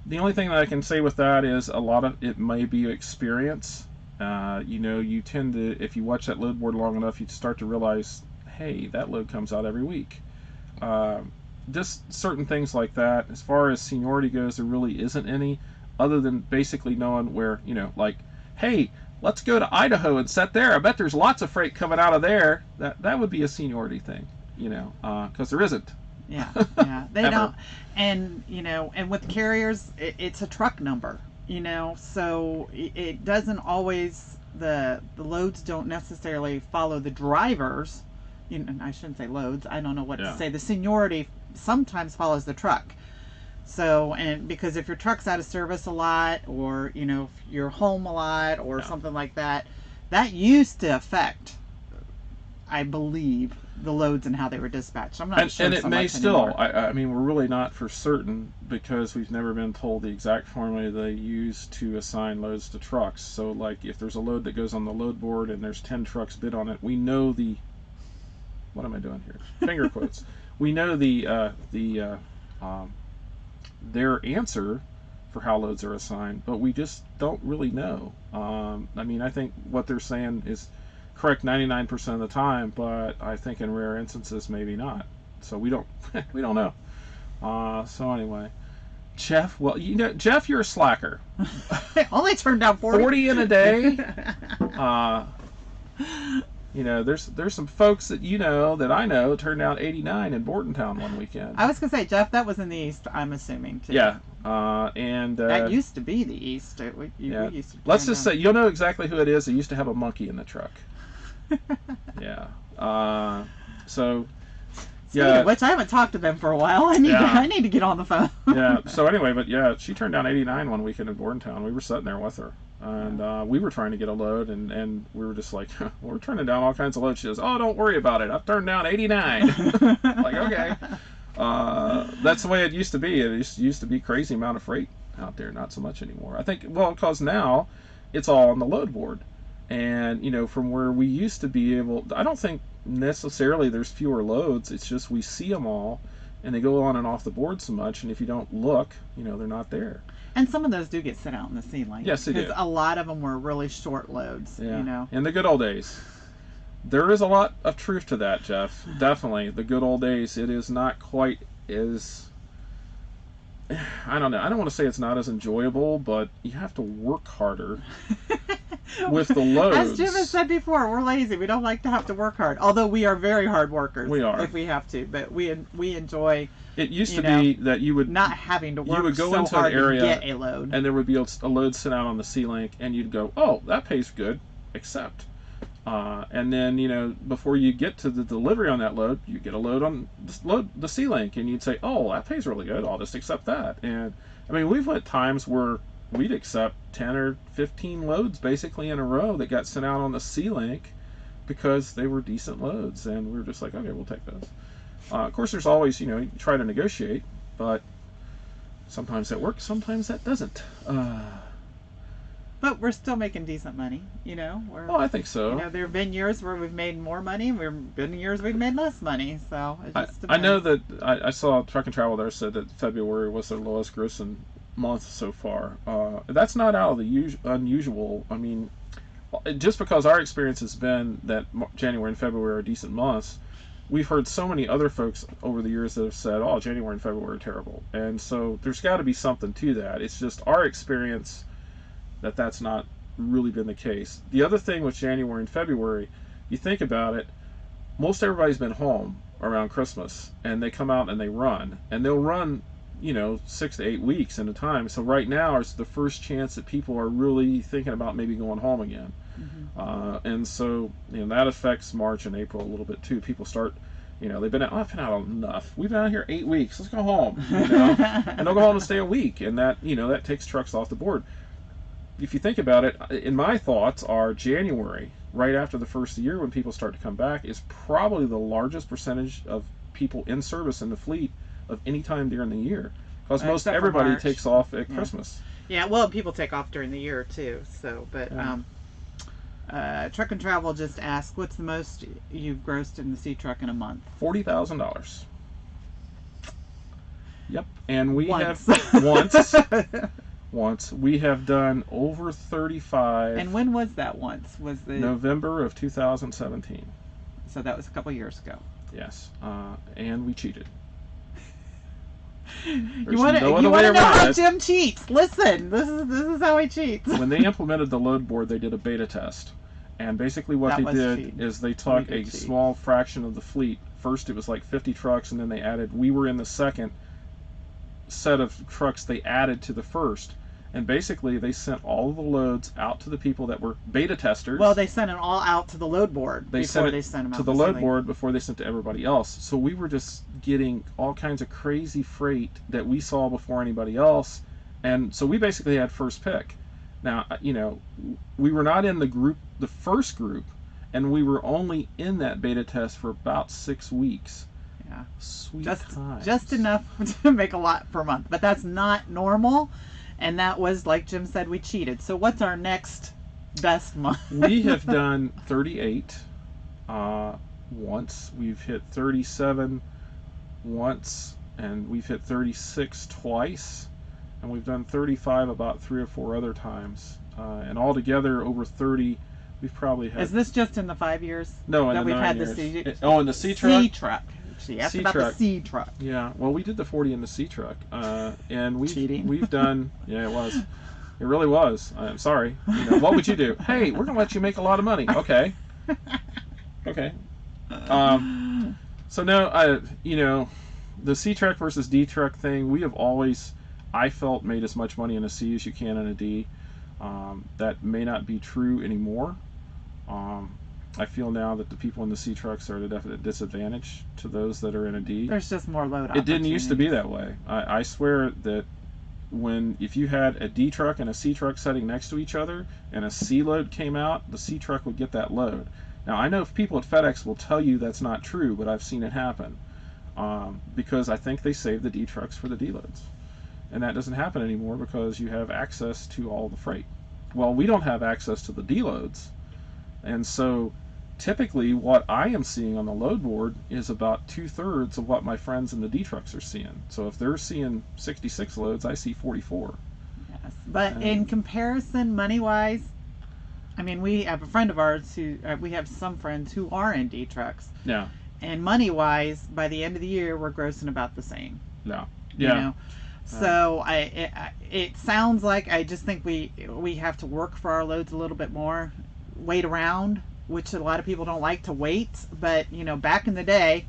the only thing that I can say with that is a lot of it may be experience. You tend to, if you watch that load board long enough, you start to realize, hey, that load comes out every week. Just certain things like that. As far as seniority goes, there really isn't any. other than basically knowing where, like, hey, let's go to Idaho and set there. I bet there's lots of freight coming out of there. That would be a seniority thing, because there isn't. Yeah, yeah. They Ever. don't, and and with carriers, it's a truck number, so it doesn't always, the loads don't necessarily follow the drivers. I shouldn't say loads. I don't know what to say. The seniority sometimes follows the truck. So, and because if your truck's out of service a lot, or if you're home a lot, or something like that, that used to affect, I believe, the loads and how they were dispatched. I'm not sure. And it so may much still. anymore. I mean, we're really not for certain because we've never been told the exact formula they use to assign loads to trucks. So, like, if there's a load that goes on the load board and there's 10 trucks bid on it, we know the. What am I doing here? Finger quotes. We know their answer for how loads are assigned, but we just don't really know. I mean, I think what they're saying is correct 99% of the time, but I think in rare instances maybe not. So we don't we don't know. So anyway, Jeff, well, Jeff, you're a slacker. It only turned down 40. 40 in a day. There's some folks that that I know turned out 89 in Bordentown one weekend. I was gonna say, Jeff, that was in the east. I'm assuming too. Yeah, and that used to be the east. We used to let's just say you'll know exactly who it is. They used to have a monkey in the truck. Yeah. So. Speaking of which, I haven't talked to them for a while. I need to get on the phone. Yeah. So anyway, but yeah, she turned down 89 one weekend in Bordentown. We were sitting there with her, and we were trying to get a load, and we were just like, we're turning down all kinds of loads. She goes, oh, don't worry about it. I've turned down 89. Like, okay. That's the way it used to be. It used to be crazy amount of freight out there. Not so much anymore. I think, well, because now it's all on the load board, and from where we used to be able, I don't think necessarily there's fewer loads. It's just we see them all, and they go on and off the board so much, and if you don't look, they're not there. And some of those do get sent out in the sea lane. Yes, they do. Because a lot of them were really short loads. Yeah. In the good old days. There is a lot of truth to that, Jeff. Definitely. The good old days. It is not quite as, I don't know. I don't want to say it's not as enjoyable, but you have to work harder with the loads. As Jim has said before, we're lazy. We don't like to have to work hard. Although we are very hard workers. We are. If we have to. But we enjoy. It used to be that you would not having to work you would go so into hard an area to get a load. And there would be a load sent out on the Sea-Link, and you'd go, oh, that pays good, accept. And then, before you get to the delivery on that load, you get a load on the Sea-Link, and you'd say, oh, that pays really good, I'll just accept that. And, I mean, we've had times where we'd accept 10 or 15 loads basically in a row that got sent out on the Sea-Link because they were decent loads, and we were just like, okay, we'll take those. Of course, there's always, you try to negotiate, but sometimes that works, sometimes that doesn't. But we're still making decent money, Oh, I think so. There have been years where we've made more money. There have been years we've made less money. So it just depends. I know that I saw Truck and Travel there said that February was their lowest grossing month so far. That's not out of the unusual. I mean, just because our experience has been that January and February are decent months, we've heard so many other folks over the years that have said, oh, January and February are terrible. And so there's got to be something to that. It's just our experience that's not really been the case. The other thing with January and February, you think about it, most everybody's been home around Christmas, and they come out and they run. And they'll run, 6 to 8 weeks at a time. So right now is the first chance that people are really thinking about maybe going home again. Mm-hmm. And so, that affects March and April a little bit too. People start, they've been out, I've been out enough. We've been out here 8 weeks. Let's go home, and they'll go home and stay a week. And that, that takes trucks off the board. If you think about it, in my thoughts are January, right after the first of the year when people start to come back, is probably the largest percentage of people in service in the fleet of any time during the year. Because most everybody takes off at Christmas. Yeah, well, people take off during the year too. So, but Truck and Travel just asked, what's the most you've grossed in the sea truck in a month? $40,000. Yep, and we Once. have once we have done over 35. And when was that once? Was the November of 2017? So that was a couple years ago. Yes, and we cheated. There's want no to other way know around how it. Jim cheats? Listen, this is how he cheats. When they implemented the load board, they did a beta test. And basically what That they was did cheating. is they took We a did cheat. small fraction of the fleet. First it was like 50 trucks, and then they added, we were in the second set of trucks they added to the first. And basically they sent all of the loads out to the people that were beta testers. Well, they sent it all out to the load board before they sent them out to the to load Sealing. board before they sent to everybody else. So we were just getting all kinds of crazy freight that we saw before anybody else. And so we basically had first pick. Now, we were not in the first group, and we were only in that beta test for about 6 weeks. Yeah. Sweet times. Just enough to make a lot per month, but that's not normal. And that was, like Jim said, we cheated. So what's our next best month? We have done 38 once. We've hit 37 once, and we've hit 36 twice, and we've done 35 about 3 or 4 other times. And altogether, over 30, we've probably had. Is this just in the 5 years? No, in that the we've 9 had years. the In the C truck. C truck. She asked about the C truck. Yeah, well, we did the 40 in the C truck, and Cheating. we've done. Yeah, it was. It really was. I'm sorry. What would you do? Hey, we're gonna let you make a lot of money. Okay. Okay. So no, the C truck versus D truck thing, we have always, I felt, made as much money in a C as you can in a D. That may not be true anymore. I feel now that the people in the C trucks are at a definite disadvantage to those that are in a D. There's just more load. It didn't used to be that way. I swear that if you had a D truck and a C truck sitting next to each other and a C load came out, the C truck would get that load. Now, I know if people at FedEx will tell you that's not true, but I've seen it happen because I think they save the D trucks for the D loads. And that doesn't happen anymore because you have access to all the freight. Well, we don't have access to the D loads. And so typically what I am seeing on the load board is about 2/3 of what my friends in the D trucks are seeing. So if they're seeing 66 loads, I see 44. Yes. But in comparison, money-wise, I mean, we have a friend of ours who, we have some friends who are in D trucks. Yeah. And money-wise, by the end of the year, we're grossing about the same. No. You Yeah. know? So it sounds like I just think we have to work for our loads a little bit more, wait around, which a lot of people don't like to wait. But back in the day,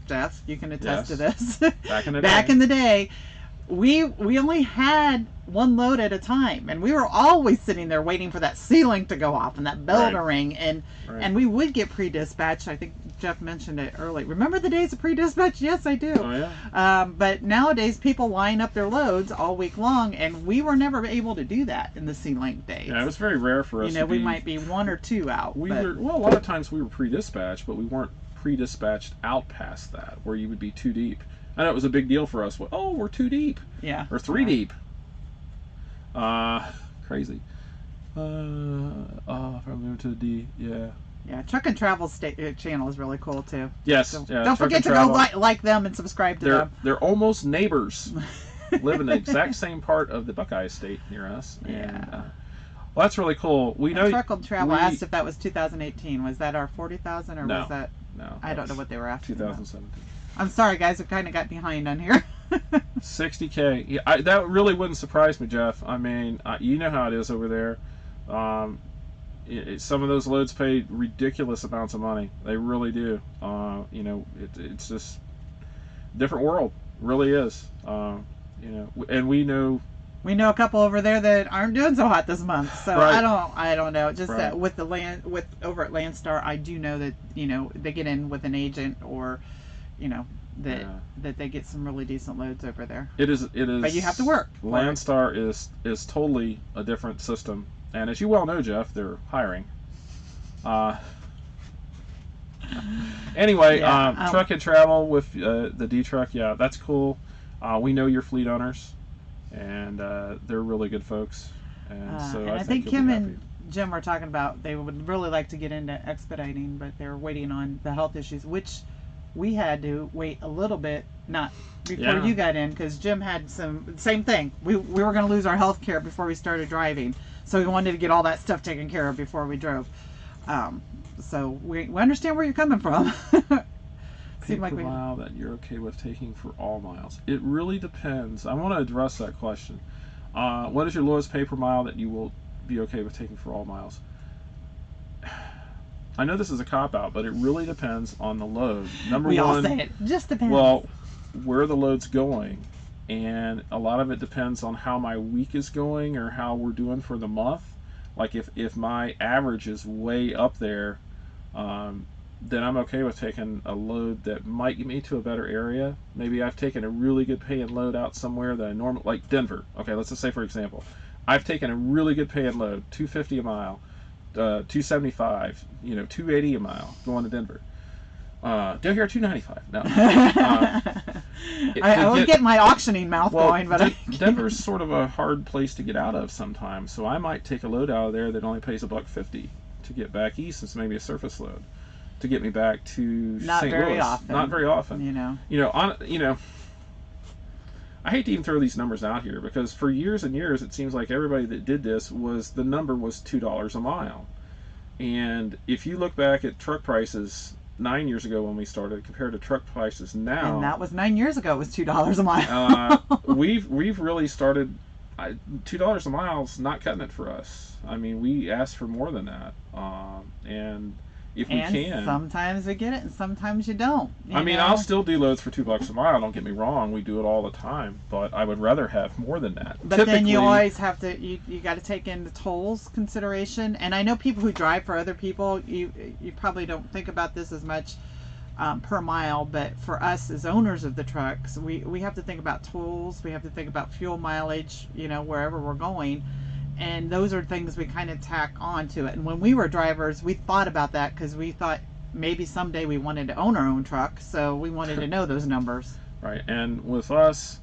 Jeff, you can attest to this. Back in the back day. in the day, we only had one load at a time, and we were always sitting there waiting for that ceiling to go off and that bell to ring, and we would get pre-dispatched. I think Jeff mentioned it earlier. Remember the days of pre-dispatch? Yes, I do. Oh yeah. But nowadays people line up their loads all week long, and we were never able to do that in the C-Link days. Yeah, it was very rare for us. We might be 1 or 2 out. A lot of times we were pre-dispatched, but we weren't pre-dispatched out past that, where you would be too deep. I know it was a big deal for us. Oh, we're too deep. Yeah. Or 3 deep. Crazy. If I move to the D, yeah. Yeah, Truck and Travel channel is really cool too. Yes. So yeah, don't forget to go like them and subscribe to them. They're almost neighbors. Live in the exact same part of the Buckeye State near us. And, Yeah. well, that's really cool. We know. Truck and Travel asked if that was 2018. Was that our 40,000 or No. was that? No. I don't know what they were asking. 2017. I'm sorry, guys. We kind of got behind on here. 60K. Yeah, that really wouldn't surprise me, Jeff. I mean, you know how it is over there. Some of those loads pay ridiculous amounts of money. They really do. It's just different world. It really is. And we know. We know a couple over there that aren't doing so hot this month. So Right. I don't know. Just Right. with over at Landstar, I do know that they get in with an agent or that they get some really decent loads over there. It is. But you have to work. Landstar is totally a different system, and as you well know, Jeff, they're hiring. Anyway, Truck and Travel with the D truck, yeah, that's cool. We know your fleet owners, and they're really good folks. And so I think Kim you'll be and Jim were talking about they would really like to get into expediting, but they're waiting on the health issues, which we had to wait a little bit, not before you got in, because Jim had same thing. We were going to lose our health care before we started driving, so we wanted to get all that stuff taken care of before we drove. So we understand where you're coming from. pay Seemed per like we- mile that you're okay with taking for all miles? It really depends. I want to address that question. What is your lowest pay per mile that you will be okay with taking for all miles? I know this is a cop-out, but it really depends on the load. Number We all one, say it. Just depends. well, where the load's going, and a lot of it depends on how my week is going or how we're doing for the month. Like if my average is way up there, then I'm okay with taking a load that might get me to a better area. Maybe I've taken a really good paying load out somewhere that I normally, like Denver. Okay, let's just say for example, I've taken a really good paying load, 250 a mile, 275, 280 a mile going to Denver. Down here 295. No. I would get my auctioning mouth going, but Denver's sort of a hard place to get out of sometimes. So I might take a load out of there that only pays $1.50 to get back east. It's maybe a surface load to get me back to not St. very Louis. often. Not very often. I hate to even throw these numbers out here because for years and years it seems like everybody that did this the number was $2 a mile. And if you look back at truck prices 9 years ago when we started compared to truck prices now, and that was 9 years ago. It was $2 a mile. we've really started. $2 a mile is not cutting it for us. I mean, we ask for more than that, and if we can, sometimes we get it, and sometimes you don't. I mean, I'll still do loads for $2 a mile. Don't get me wrong, we do it all the time, but I would rather have more than that. But then you always have to. You got to take into tolls consideration. And I know people who drive for other people. You probably don't think about this as much per mile, but for us as owners of the trucks, we have to think about tolls. We have to think about fuel mileage. Wherever we're going. And those are things we kind of tack on to it. And when we were drivers, we thought about that because we thought maybe someday we wanted to own our own truck. So we wanted to know those numbers. Right. And with us,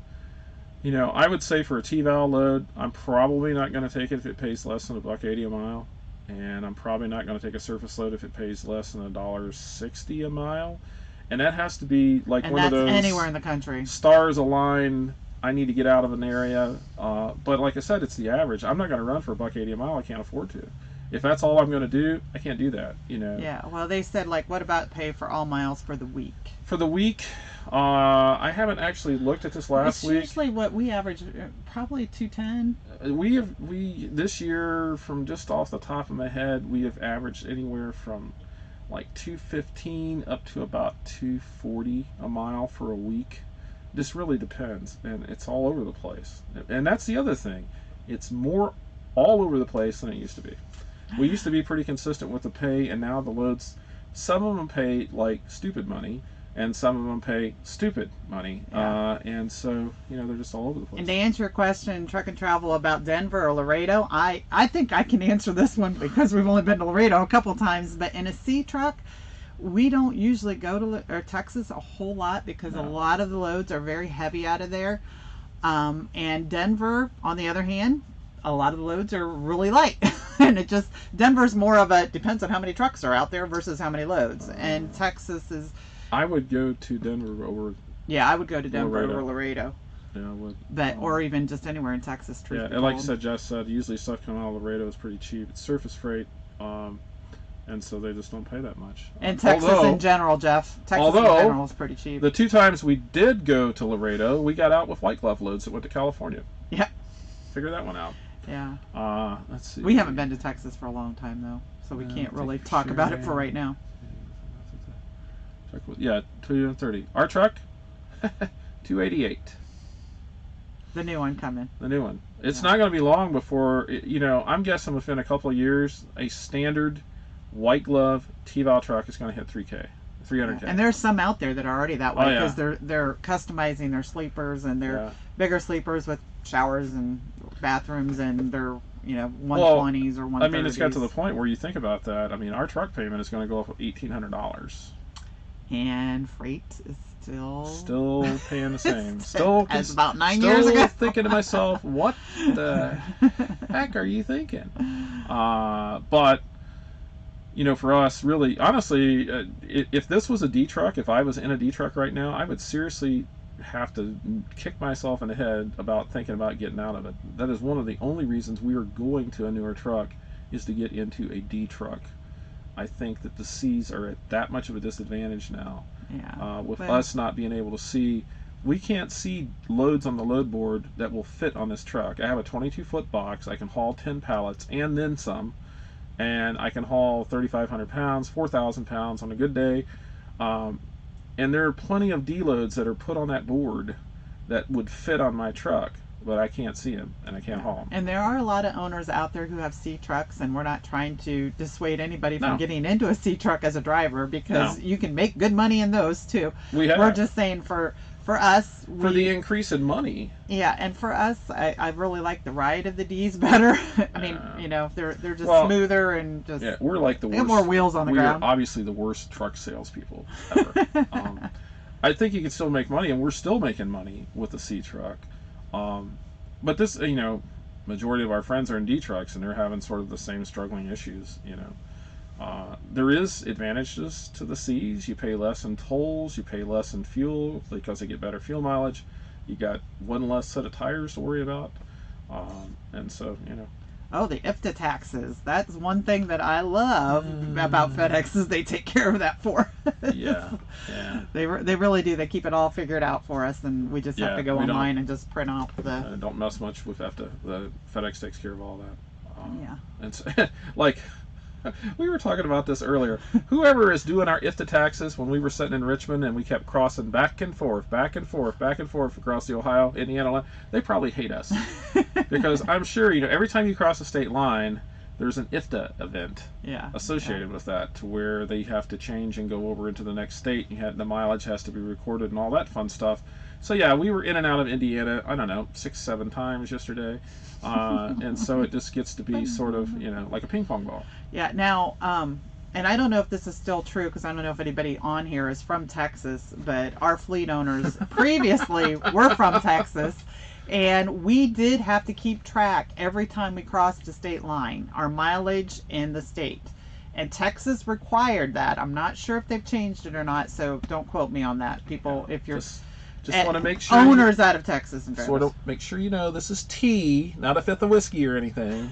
I would say for a T-Val load, I'm probably not going to take it if it pays less than $1.80 a mile. And I'm probably not going to take a surface load if it pays less than $1.60 a mile. And that has to be like and one of those anywhere in the country. Stars align. I need to get out of an area, but like I said, it's the average. I'm not going to run for $1.80 a mile. I can't afford to. If that's all I'm going to do, I can't do that. Yeah. Well, they said what about pay for all miles for the week? For the week, I haven't actually looked at this last week. Usually what we average, probably 210. We this year, from just off the top of my head, we have averaged anywhere from like 215 up to about 240 a mile for a week. This really depends, and it's all over the place. And that's the other thing. It's more all over the place than it used to be. We used to be pretty consistent with the pay, and now the loads, some of them pay like stupid money, and some of them pay stupid money. Yeah. And so, they're just all over the place. And to answer your question, Truck and Travel, about Denver or Laredo, I think I can answer this one because we've only been to Laredo a couple times, but in a C truck, we don't usually go to Texas a whole lot because a lot of the loads are very heavy out of there. And Denver, on the other hand, a lot of the loads are really light. And Denver's more of depends on how many trucks are out there versus how many loads. And Texas is... I would go to Denver over... Yeah, I would go to Denver over Laredo. Yeah, I would. But, or even just anywhere in Texas, truth be and like told. you said, Jess said, usually stuff coming out of Laredo is pretty cheap. It's surface freight. And so they just don't pay that much. And Texas in general, Jeff. Texas in general is pretty cheap. The 2 times we did go to Laredo, we got out with white glove loads that went to California. Yep. Figure that one out. Yeah. Let's see. We haven't been to Texas for a long time, though, so we can't really talk about it for right now. Yeah, 230. Our truck, 288. The new one coming. The new one. It's not going to be long before, I'm guessing within a couple of years, a standard white glove T-Val truck is going to hit 300K. And there's some out there that are already that way because they're customizing their sleepers, and they're bigger sleepers with showers and bathrooms, and they're 120s or 130s. I mean, it's got to the point where you think about that. I mean, our truck payment is going to go up $1,800. And freight is still paying the same. Still as about 9 years ago. Thinking to myself, what the heck are you thinking? But for us, really, honestly, if this was a D truck, if I was in a D truck right now, I would seriously have to kick myself in the head about thinking about getting out of it. That is one of the only reasons we are going to a newer truck, is to get into a D truck. I think that the C's are at that much of a disadvantage now. Yeah. With Well, us not being able to see, we can't see loads on the load board that will fit on this truck. I have a 22-foot box. I can haul 10 pallets and then some, and I can haul 3,500 pounds, 4,000 pounds on a good day. And there are plenty of D-loads that are put on that board that would fit on my truck, but I can't see them and I can't haul them. And there are a lot of owners out there who have C trucks, and we're not trying to dissuade anybody from No. getting into a C truck as a driver, because No. you can make good money in those too. We're just saying for us, for the increase in money. Yeah, and for us, I really like the ride of the D's better. I mean, they're just smoother and just. Yeah, we're like the worst. They got more wheels on the ground. We're obviously the worst truck salespeople ever. I think you can still make money, and we're still making money with the C truck. But this, majority of our friends are in D trucks, and they're having sort of the same struggling issues. There is advantages to the C's. You pay less in tolls, you pay less in fuel because they get better fuel mileage. You got one less set of tires to worry about, and so Oh, the IFTA taxes. That's one thing that I love about FedEx, is they take care of that for us. Yeah. They really do. They keep it all figured out for us, and we just have to go online and just print out the. Don't mess much with IFTA. The FedEx takes care of all that. Yeah. And so, like, we were talking about this earlier. Whoever is doing our IFTA taxes, when we were sitting in Richmond and we kept crossing back and forth across the Ohio-Indiana line, they probably hate us. Because I'm sure, every time you cross a state line, there's an IFTA event associated with that, to where they have to change and go over into the next state. The mileage has to be recorded and all that fun stuff. So yeah, we were in and out of Indiana, I don't know, 6-7 times yesterday. And so it just gets to be sort of, like a ping pong ball. Yeah. Now, and I don't know if this is still true, because I don't know if anybody on here is from Texas, but our fleet owners previously were from Texas, and we did have to keep track every time we crossed a state line, our mileage in the state. And Texas required that. I'm not sure if they've changed it or not, so don't quote me on that, people. If you're just want to make sure owners out of Texas and sort of make sure this is tea, not a fifth of whiskey or anything.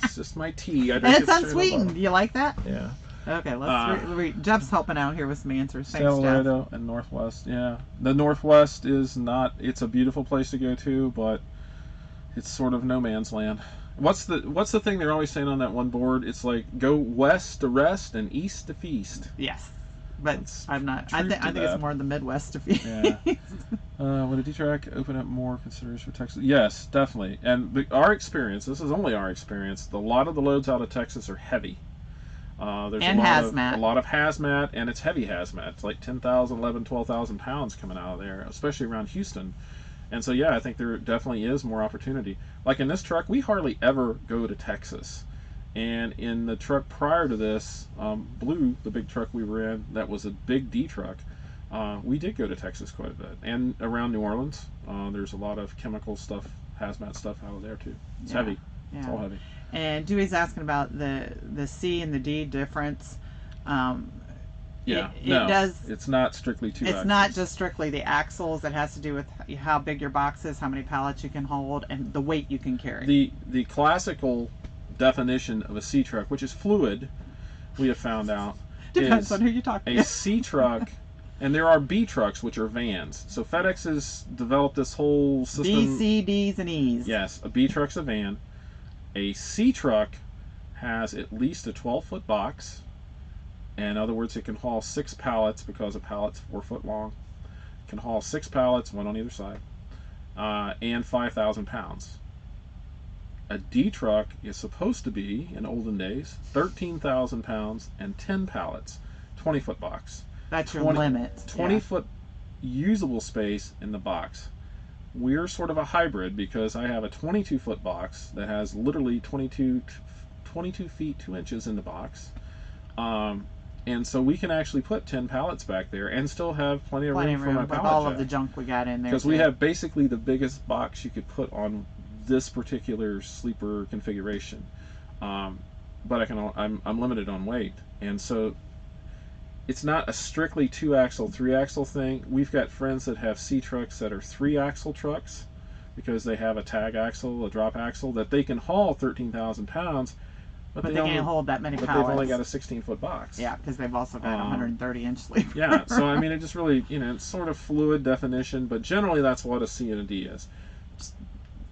It's just my tea. And it's unsweetened. Do you like that? Yeah. Okay, let's read. Jeff's helping out here with some answers. Thanks, Colorado Jeff. And Northwest. Yeah, the Northwest is not. It's a beautiful place to go to, but it's sort of no man's land. What's the thing they're always saying on that one board? It's like, go west to rest and east to feast. Yes. But I'm not. I think it's more the Midwest to feast. Yeah. Would a D-Track open up more consideration for Texas? Yes, definitely. And our experience, this is only our experience, a lot of the loads out of Texas are heavy. There's hazmat. A lot of hazmat, and it's heavy hazmat. It's like 10,000, 11, 12,000 pounds coming out of there, especially around Houston. And so, yeah, I think there definitely is more opportunity. Like in this truck, we hardly ever go to Texas. And in the truck prior to this, Blue, the big truck we were in, that was a big D truck, we did go to Texas quite a bit. And around New Orleans, there's a lot of chemical stuff, hazmat stuff out of there too. It's heavy. Yeah. It's all heavy. And Dewey's asking about the C and the D difference. It's not strictly two axles. It's not just strictly the axles. It has to do with how big your box is, how many pallets you can hold, and the weight you can carry. The classical definition of a C truck, which is fluid, we have found out, depends on who you talk to. A C truck, and there are B trucks, which are vans. So FedEx has developed this whole system. B, C, D's, and E's. Yes, a B truck's a van. A C truck has at least a 12-foot box. In other words, it can haul 6 pallets, because a pallet's 4 foot long. It can haul 6 pallets, one on either side, and 5,000 pounds. A D truck is supposed to be, in olden days, 13,000 pounds and 10 pallets, 20-foot box. That's your limit. 20-foot usable space in the box. We're sort of a hybrid, because I have a 22-foot box that has literally 22 feet 2 inches in the box. And so we can actually put 10 pallets back there and still have plenty of room for my pallet all jack. of the junk we got in there. Because we have basically the biggest box you could put on this particular sleeper configuration. But I'm limited on weight, and so it's not a strictly 2-axle, 3-axle thing. We've got friends that have C trucks that are 3-axle trucks, because they have a tag axle, a drop axle, that they can haul 13,000 pounds, But they can't hold that many But pallets. they've only got a 16-foot box. Yeah, because they've also got a 130-inch sleeper. Yeah, so I mean, it just really, it's sort of fluid definition, but generally that's what a C and a D is.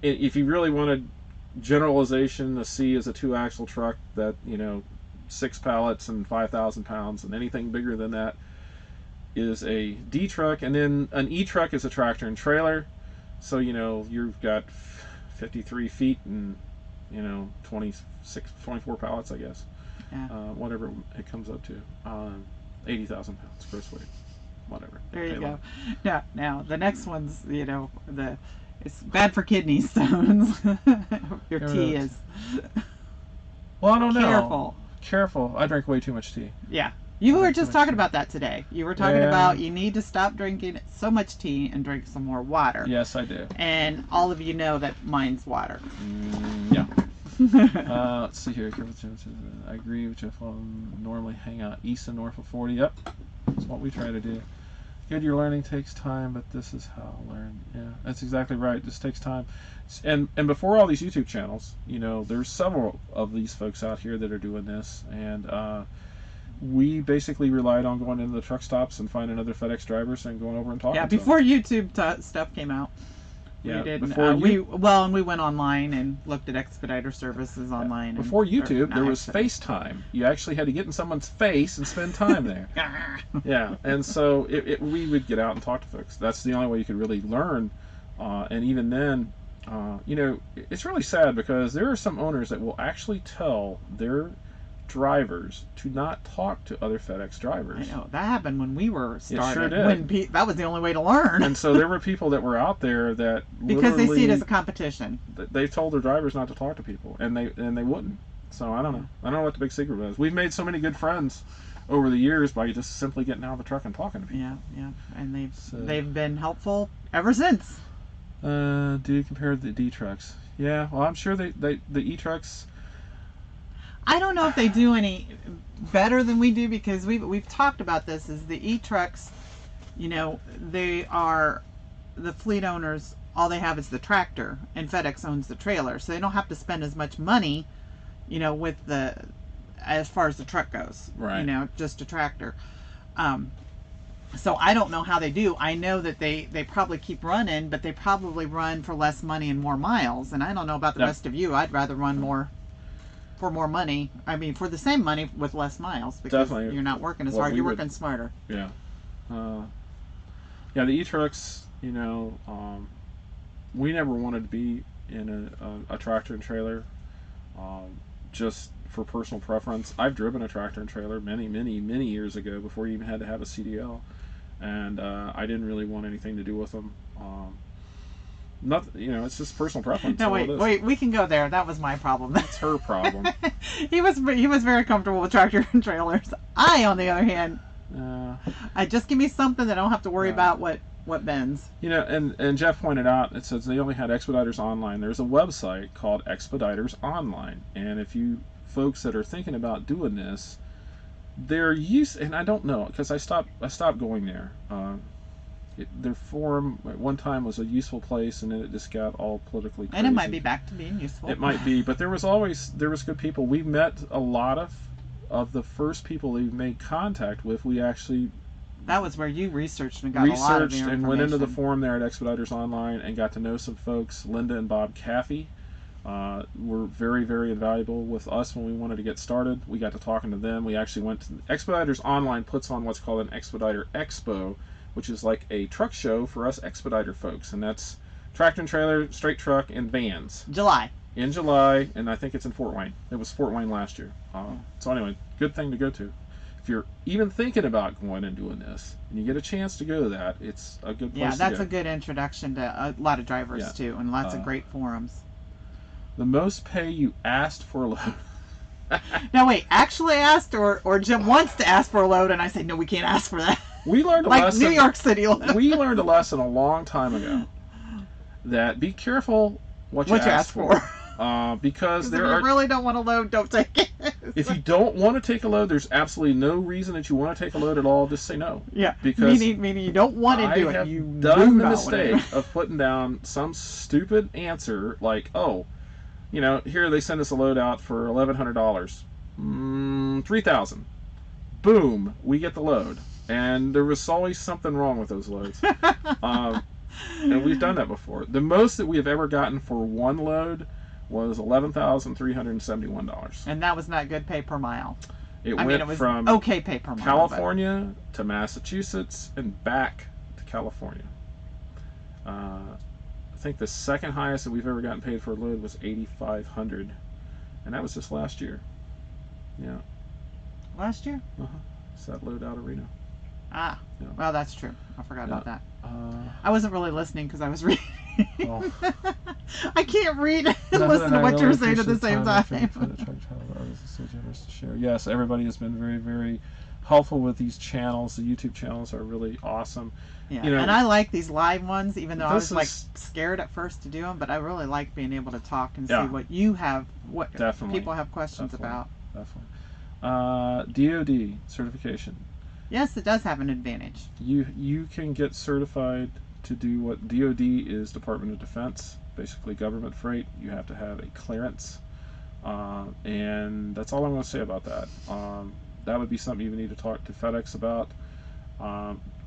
If you really wanted generalization, a C is a 2-axle truck that, 6 pallets and 5,000 pounds, and anything bigger than that is a D truck, and then an E truck is a tractor and trailer. So, you've got 53 feet and, 24 pallets, I guess. Yeah. Whatever it comes up to. 80,000 pounds gross weight. Whatever. There you go. Now, the next one's, it's bad for kidney stones. Your tea is. Well, I don't know. Careful. I drink way too much tea. Yeah. You were just talking about that today. You were talking about you need to stop drinking so much tea and drink some more water. Yes, I do. And all of you know that mine's water. Yeah. Let's see here. I agree with Jeff. I'll normally hang out east and north of 40. Yep. That's what we try to do. Good, your learning takes time, but this is how I learn. Yeah, that's exactly right. It just takes time. And before all these YouTube channels, there's several of these folks out here that are doing this. And we basically relied on going into the truck stops and finding other FedEx drivers and going over and talking to them. Yeah, before YouTube stuff came out. Yeah, we didn't. Before and we went online and looked at Expediter services online. Before YouTube, there was FaceTime. You actually had to get in someone's face and spend time there. Yeah, and so we would get out and talk to folks. That's the only way you could really learn. And even then, it's really sad because there are some owners that will actually tell their drivers to not talk to other FedEx drivers. I know that happened when we were started. It sure did. That was the only way to learn. And so there were people that were out there that because they see it as a competition. They told their drivers not to talk to people, and they wouldn't. So I don't know. I don't know what the big secret was. We've made so many good friends over the years by just simply getting out of the truck and talking to people. Yeah, and they've been helpful ever since. Do you compare the D trucks? Yeah, well, I'm sure the E trucks. I don't know if they do any better than we do because we've talked about this. Is the E-trucks, they are the fleet owners. All they have is the tractor, and FedEx owns the trailer, so they don't have to spend as much money, with as far as the truck goes. Right. Just a tractor. So I don't know how they do. I know that they probably keep running, but they probably run for less money and more miles. And I don't know about the rest of you. I'd rather run more. For more money, for the same money with less miles, because definitely. You're not working as hard. You're working smarter. Yeah. The E-trucks, we never wanted to be in a tractor and trailer, just for personal preference. I've driven a tractor and trailer many, many, many years ago before you even had to have a CDL, and I didn't really want anything to do with them. Nothing, it's just personal preference. No, wait, we can go there. That was my problem. That's her problem. He was very comfortable with tractor and trailers. I, on the other hand, I just give me something that I don't have to worry about what bends. And Jeff pointed out, it says they only had Expeditors Online. There's a website called Expeditors Online, and if you folks that are thinking about doing this, they're and I don't know because I stopped going there. Their forum at one time was a useful place, and then it just got all politically crazy. And it might be back to being useful. It might be, but there was good people. We met a lot of the first people we made contact with. We actually that was where you researched and got a lot of the information. And went into the forum there at Expeditors Online and got to know some folks. Linda and Bob Caffey were very, very invaluable with us when we wanted to get started. We got to talking to them. We actually went to Expeditors Online puts on what's called an Expediter Expo, which is like a truck show for us Expediter folks, and that's tractor and trailer, straight truck, and vans. In July, and I think it's in Fort Wayne. It was Fort Wayne last year. So anyway, good thing to go to. If you're even thinking about going and doing this, and you get a chance to go to that, it's a good place to go. Yeah, that's a good introduction to a lot of drivers, too, and lots of great forums. The most pay you asked for a load. Now wait, actually asked, or Jim wants to ask for a load, and I say, no, we can't ask for that. We learned a lesson. New York City. We learned a lesson a long time ago that be careful what you ask for. Because there if you really don't want a load, don't take it. If you don't want to take a load, there's absolutely no reason that you want to take a load at all. Just say no. Yeah. Because meaning you don't want to do it. You've done the mistake of putting down some stupid answer like, oh, you know, here they send us a load out for $1,100. 3,000. Boom, we get the load. And there was always something wrong with those loads. And we've done that before. The most that we have ever gotten for one load was $11,371. And that was not good pay per mile. It I went mean, it was from okay pay per mile. California to Massachusetts and back to California. I think the second highest that we've ever gotten paid for a load was $8,500, and that was just last year. Yeah. Last year? It's that load out of Reno. Ah, Yeah. well, that's true. I forgot Yeah. about that. I wasn't really listening because I was reading. Oh. I can't read and listen to what you're saying at the same time. So generous to share. Yes, everybody has been very, very helpful with these channels. The YouTube channels are really awesome. Yeah, You know, and I like these live ones, even though I this was like is- scared at first to do them. But I really like being able to talk and Yeah. see what you have, what Definitely. people have questions Definitely. about. Definitely. DoD certification. Yes, it does have an advantage. You can get certified to do what DoD is, Department of Defense, basically government freight. You have to have a clearance, and that's all I'm going to say about that. That would be something you would need to talk to FedEx about.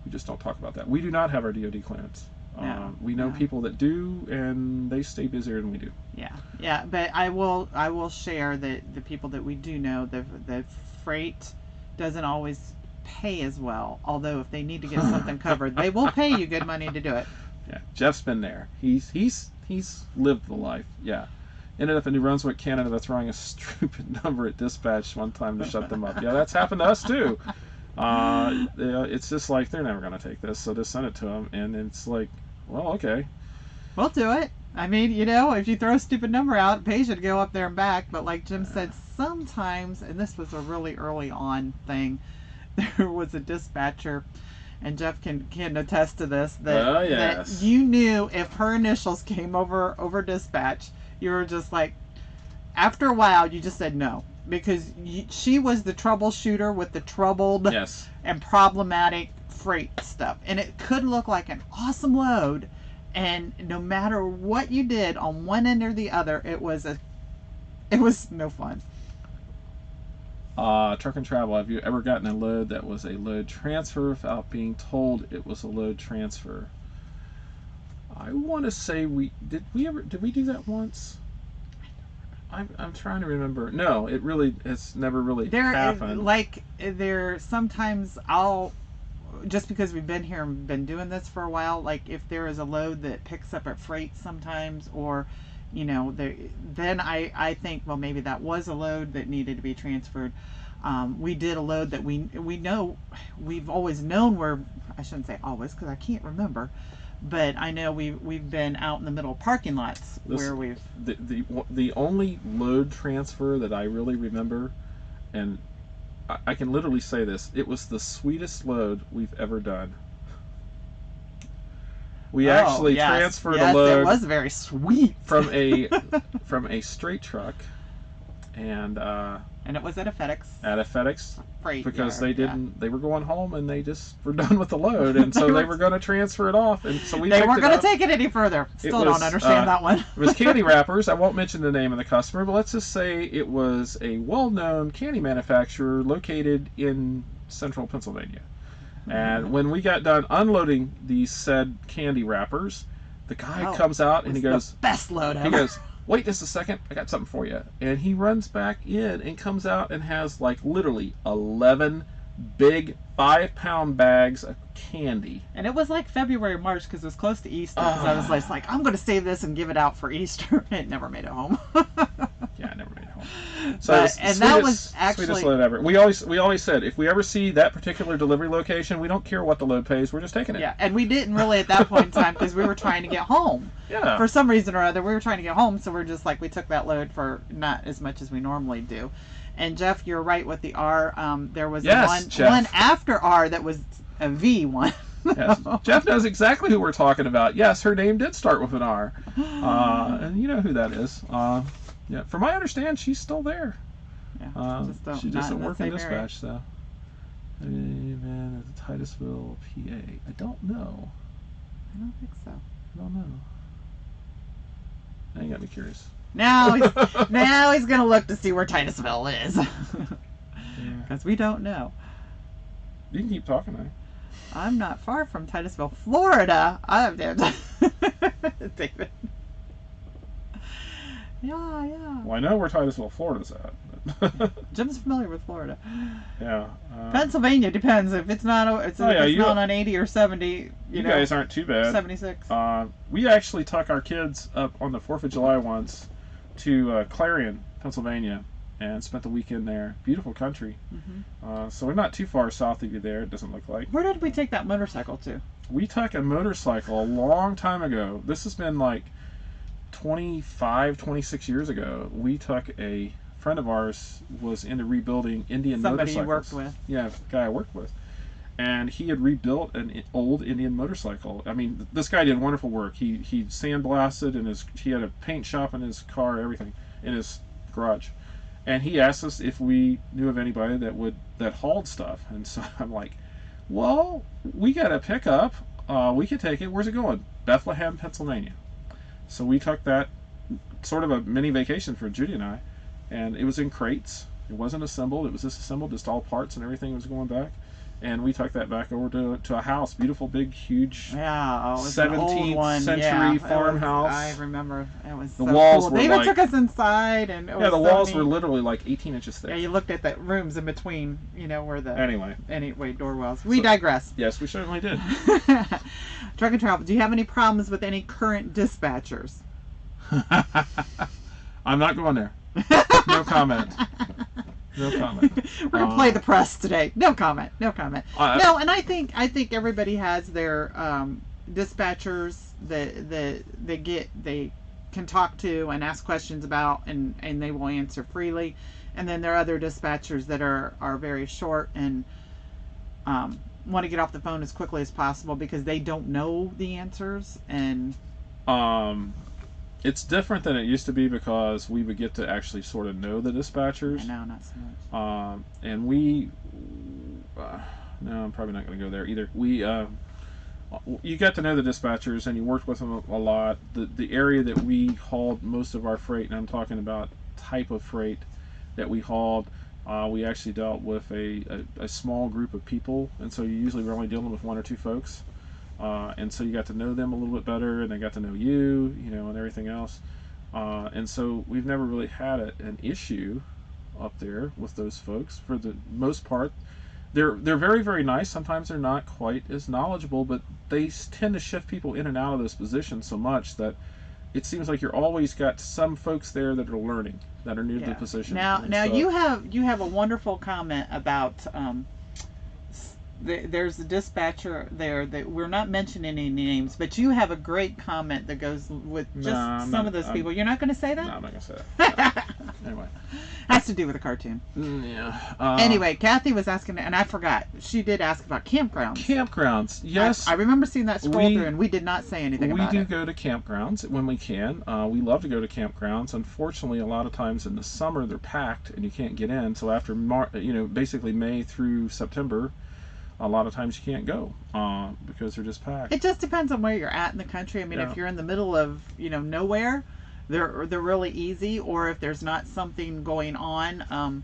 We just don't talk about that. We do not have our DoD clearance. No, We know no. people that do, and they stay busier than we do. Yeah, but I will share that the people that we do know, the freight doesn't always pay as well. Although if they need to get something covered, they will pay you good money to do it. Yeah, Jeff's been there. He's lived the life. Yeah, ended up in New Brunswick, Canada, throwing a stupid number at dispatch one time to shut them up. Yeah, that's happened to us too. It's just like they're never gonna take this, so just send it to them, and it's like, well, okay. We'll do it. I mean, you know, if you throw a stupid number out, it pays you to go up there and back. But like Jim said, sometimes, and this was a really early on thing, there was a dispatcher, and Jeff can attest to this, that, Yes. that you knew if her initials came over dispatch, you were just like, after a while, you just said no. Because she was the troubleshooter with the troubled Yes. and problematic freight stuff. And it could look like an awesome load, and no matter what you did on one end or the other, it was no fun. Truck and travel. Have you ever gotten a load that was a load transfer without being told it was a load transfer? I want to say did we do that once? I'm trying to remember. No, it really has never really happened. Sometimes I'll, just because we've been here and been doing this for a while, like if there is a load that picks up at freight sometimes, or then I think, well, maybe that was a load that needed to be transferred. We did a load that we know, we've always known where, I shouldn't say always because I can't remember, but I know we've been out in the middle of parking lots where we've... The only load transfer that I really remember, and I can literally say this, it was the sweetest load we've ever done. We actually transferred a load. It was very sweet. from a straight truck, and it was at a FedEx. At a FedEx Freight because yard, they were going home and they just were done with the load, and so they were going to transfer it off, and so we They picked weren't it going up. to take it any further. Still was, don't understand that one. It was candy wrappers. I won't mention the name of the customer, but let's just say it was a well-known candy manufacturer located in central Pennsylvania. And when we got done unloading these said candy wrappers, the guy comes out and he goes, the best load ever. he goes, wait just a second, I got something for you. And he runs back in and comes out and has like literally 11 big 5-pound bags of candy. And it was like February, March, because it was close to Easter. So I was like, I'm going to save this and give it out for Easter. It never made it home. Yeah, I never made it home. So that was actually sweetest load ever. We always said if we ever see that particular delivery location, we don't care what the load pays. We're just taking it. Yeah, and we didn't really at that point in time because we were trying to get home. Yeah. For some reason or other, we were trying to get home, so we're just like, we took that load for not as much as we normally do. And Jeff, you're right with the R. There was one after R that was a V one. Yes. Jeff knows exactly who we're talking about. Yes, her name did start with an R. And you know who that is. Yeah, from my understand, she's still there. Yeah, she doesn't work in dispatch, though. Amen. At Titusville, PA. I don't know. I don't think so. I don't know. Now you got me curious. Now he's gonna look to see where Titusville is, Yeah. because we don't know. You can keep talking, eh? I'm not far from Titusville, Florida. I'm there. David. Yeah. Well, I know where Titusville, Florida's at. Jim's familiar with Florida. Yeah. Pennsylvania depends if it's not. It's not on 80 or 70. You guys aren't too bad. 76. We actually took our kids up on the 4th of July once to Clarion, Pennsylvania, and spent the weekend there. Beautiful country. Mm-hmm. So we're not too far south of you there, it doesn't look like. Where did we take that motorcycle to? We took a motorcycle a long time ago. This has been like 25, 26 years ago. We took a friend of ours was into rebuilding Indian motorcycles. Somebody you worked with. Yeah, a guy I worked with. And he had rebuilt an old Indian motorcycle. I mean, this guy did wonderful work. He sandblasted and he had a paint shop in his car, everything in his garage. And he asked us if we knew of anybody that hauled stuff. And so I'm like, well, we got a pickup. We could take it. Where's it going? Bethlehem, Pennsylvania. So we took that, sort of a mini vacation for Judy and I, and it was in crates. It wasn't assembled. It was disassembled, just all parts and everything was going back. And we took that back over to a house, beautiful, big, huge, 17th century farmhouse. I remember. It was the so walls cool. were David like, took us inside, and it was the so walls neat. were literally like 18 inches thick. Yeah, you looked at the rooms in between, where the anyway door wells. We digress. Yes, we certainly did. Truck and Travel. Do you have any problems with any current dispatchers? I'm not going there. No comment. No comment. We're gonna play the press today. No comment. No, and I think everybody has their dispatchers that they can talk to and ask questions about, and they will answer freely. And then there are other dispatchers that are very short and want to get off the phone as quickly as possible because they don't know the answers. And it's different than it used to be because we would get to actually sort of know the dispatchers. I know, not so much. And we, no, I'm probably not going to go there either. You got to know the dispatchers and you worked with them a lot. The area that we hauled most of our freight, and I'm talking about type of freight that we hauled, we actually dealt with a small group of people, and so you usually were only dealing with one or two folks. And so you got to know them a little bit better, and they got to know you, and everything else. And so we've never really had an issue up there with those folks for the most part. They're very, very nice. Sometimes they're not quite as knowledgeable, but they tend to shift people in and out of those positions so much that it seems like you're always got some folks there that are learning, that are new to the position. Now you have a wonderful comment about there's a dispatcher there that we're not mentioning any names, but you have a great comment that goes with just some of those people. You're not going to say that? No, I'm not going to say that. Anyway. Has to do with a cartoon. Yeah. Anyway, Kathy was asking, and I forgot. She did ask about campgrounds. Campgrounds, yes. I remember seeing that scroll through, and we did not say anything about it. We do go to campgrounds when we can. We love to go to campgrounds. Unfortunately, a lot of times in the summer they're packed and you can't get in. So after basically May through September, a lot of times you can't go because they're just packed. It just depends on where you're at in the country. I mean, if you're in the middle of nowhere, they're really easy. Or if there's not something going on,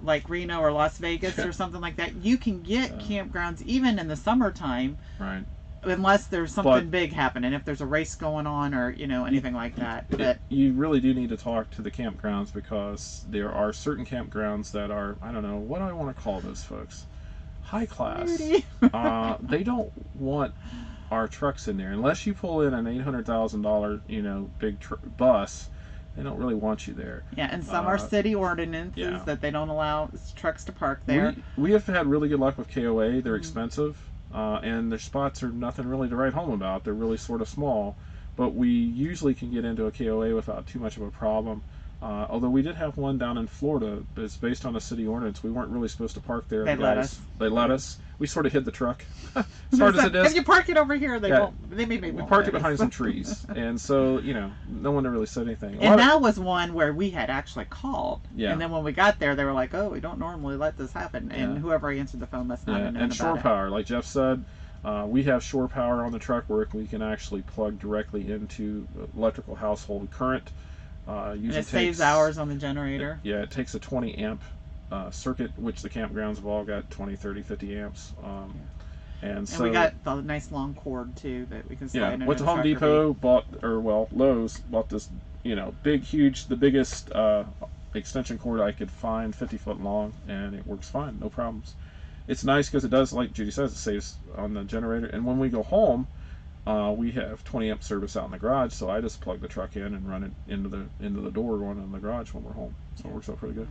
like Reno or Las Vegas or something like that, you can get campgrounds even in the summertime. Right. Unless there's something big happening, if there's a race going on or anything like that. But you really do need to talk to the campgrounds because there are certain campgrounds that are, I don't know, what do I want to call those folks? High class. They don't want our trucks in there unless you pull in an $800,000 big bus. They don't really want you there. Yeah, and some are city ordinances that they don't allow trucks to park there. We have had really good luck with KOA. They're expensive, and their spots are nothing really to write home about. They're really sort of small, but we usually can get into a KOA without too much of a problem. Although we did have one down in Florida, but it's based on a city ordinance. We weren't really supposed to park there. They let us. They let us. We sort of hid the truck. As hard as it is. If you park it over here, they won't. We parked it behind some trees, and so no one really said anything. And that was one where we had actually called. Yeah. And then when we got there, they were like, "Oh, we don't normally let this happen." And whoever answered the phone must not have known and about shore it. power, like Jeff said. We have shore power on the truck where we can actually plug directly into electrical household current. And Usually it saves takes, hours on the generator. yeah, it takes a 20 amp circuit, which the campgrounds have all got 20, 30, 50 amps. And so we got the nice long cord too that we can slide under went to the Home tractor Depot, beam. bought, or well, Lowe's, bought this, big, huge, the biggest extension cord I could find, 50-foot long, and it works fine, no problems. It's nice because it does, like Judy says, it saves on the generator. And when we go home, we have 20 amp service out in the garage, so I just plug the truck in and run it into the door going in the garage when we're home. So it works out pretty good.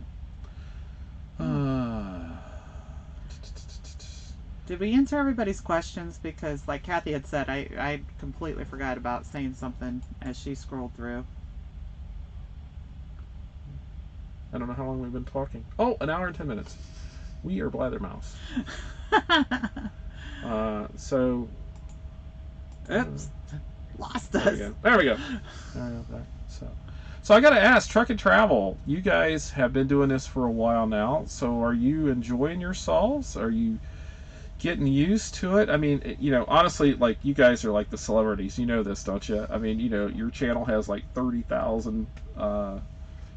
Did we answer everybody's questions? Because, like Kathy had said, I completely forgot about saying something as she scrolled through. I don't know how long we've been talking. Oh, an hour and 10 minutes. We are Blathermouse. So. Oops. Lost There we us. go. There we go. So I got to ask, Truck and Travel, you guys have been doing this for a while now. So are you enjoying yourselves? Are you getting used to it? I mean, honestly, like, you guys are like the celebrities. You know this, don't you? I mean, your channel has like 30,000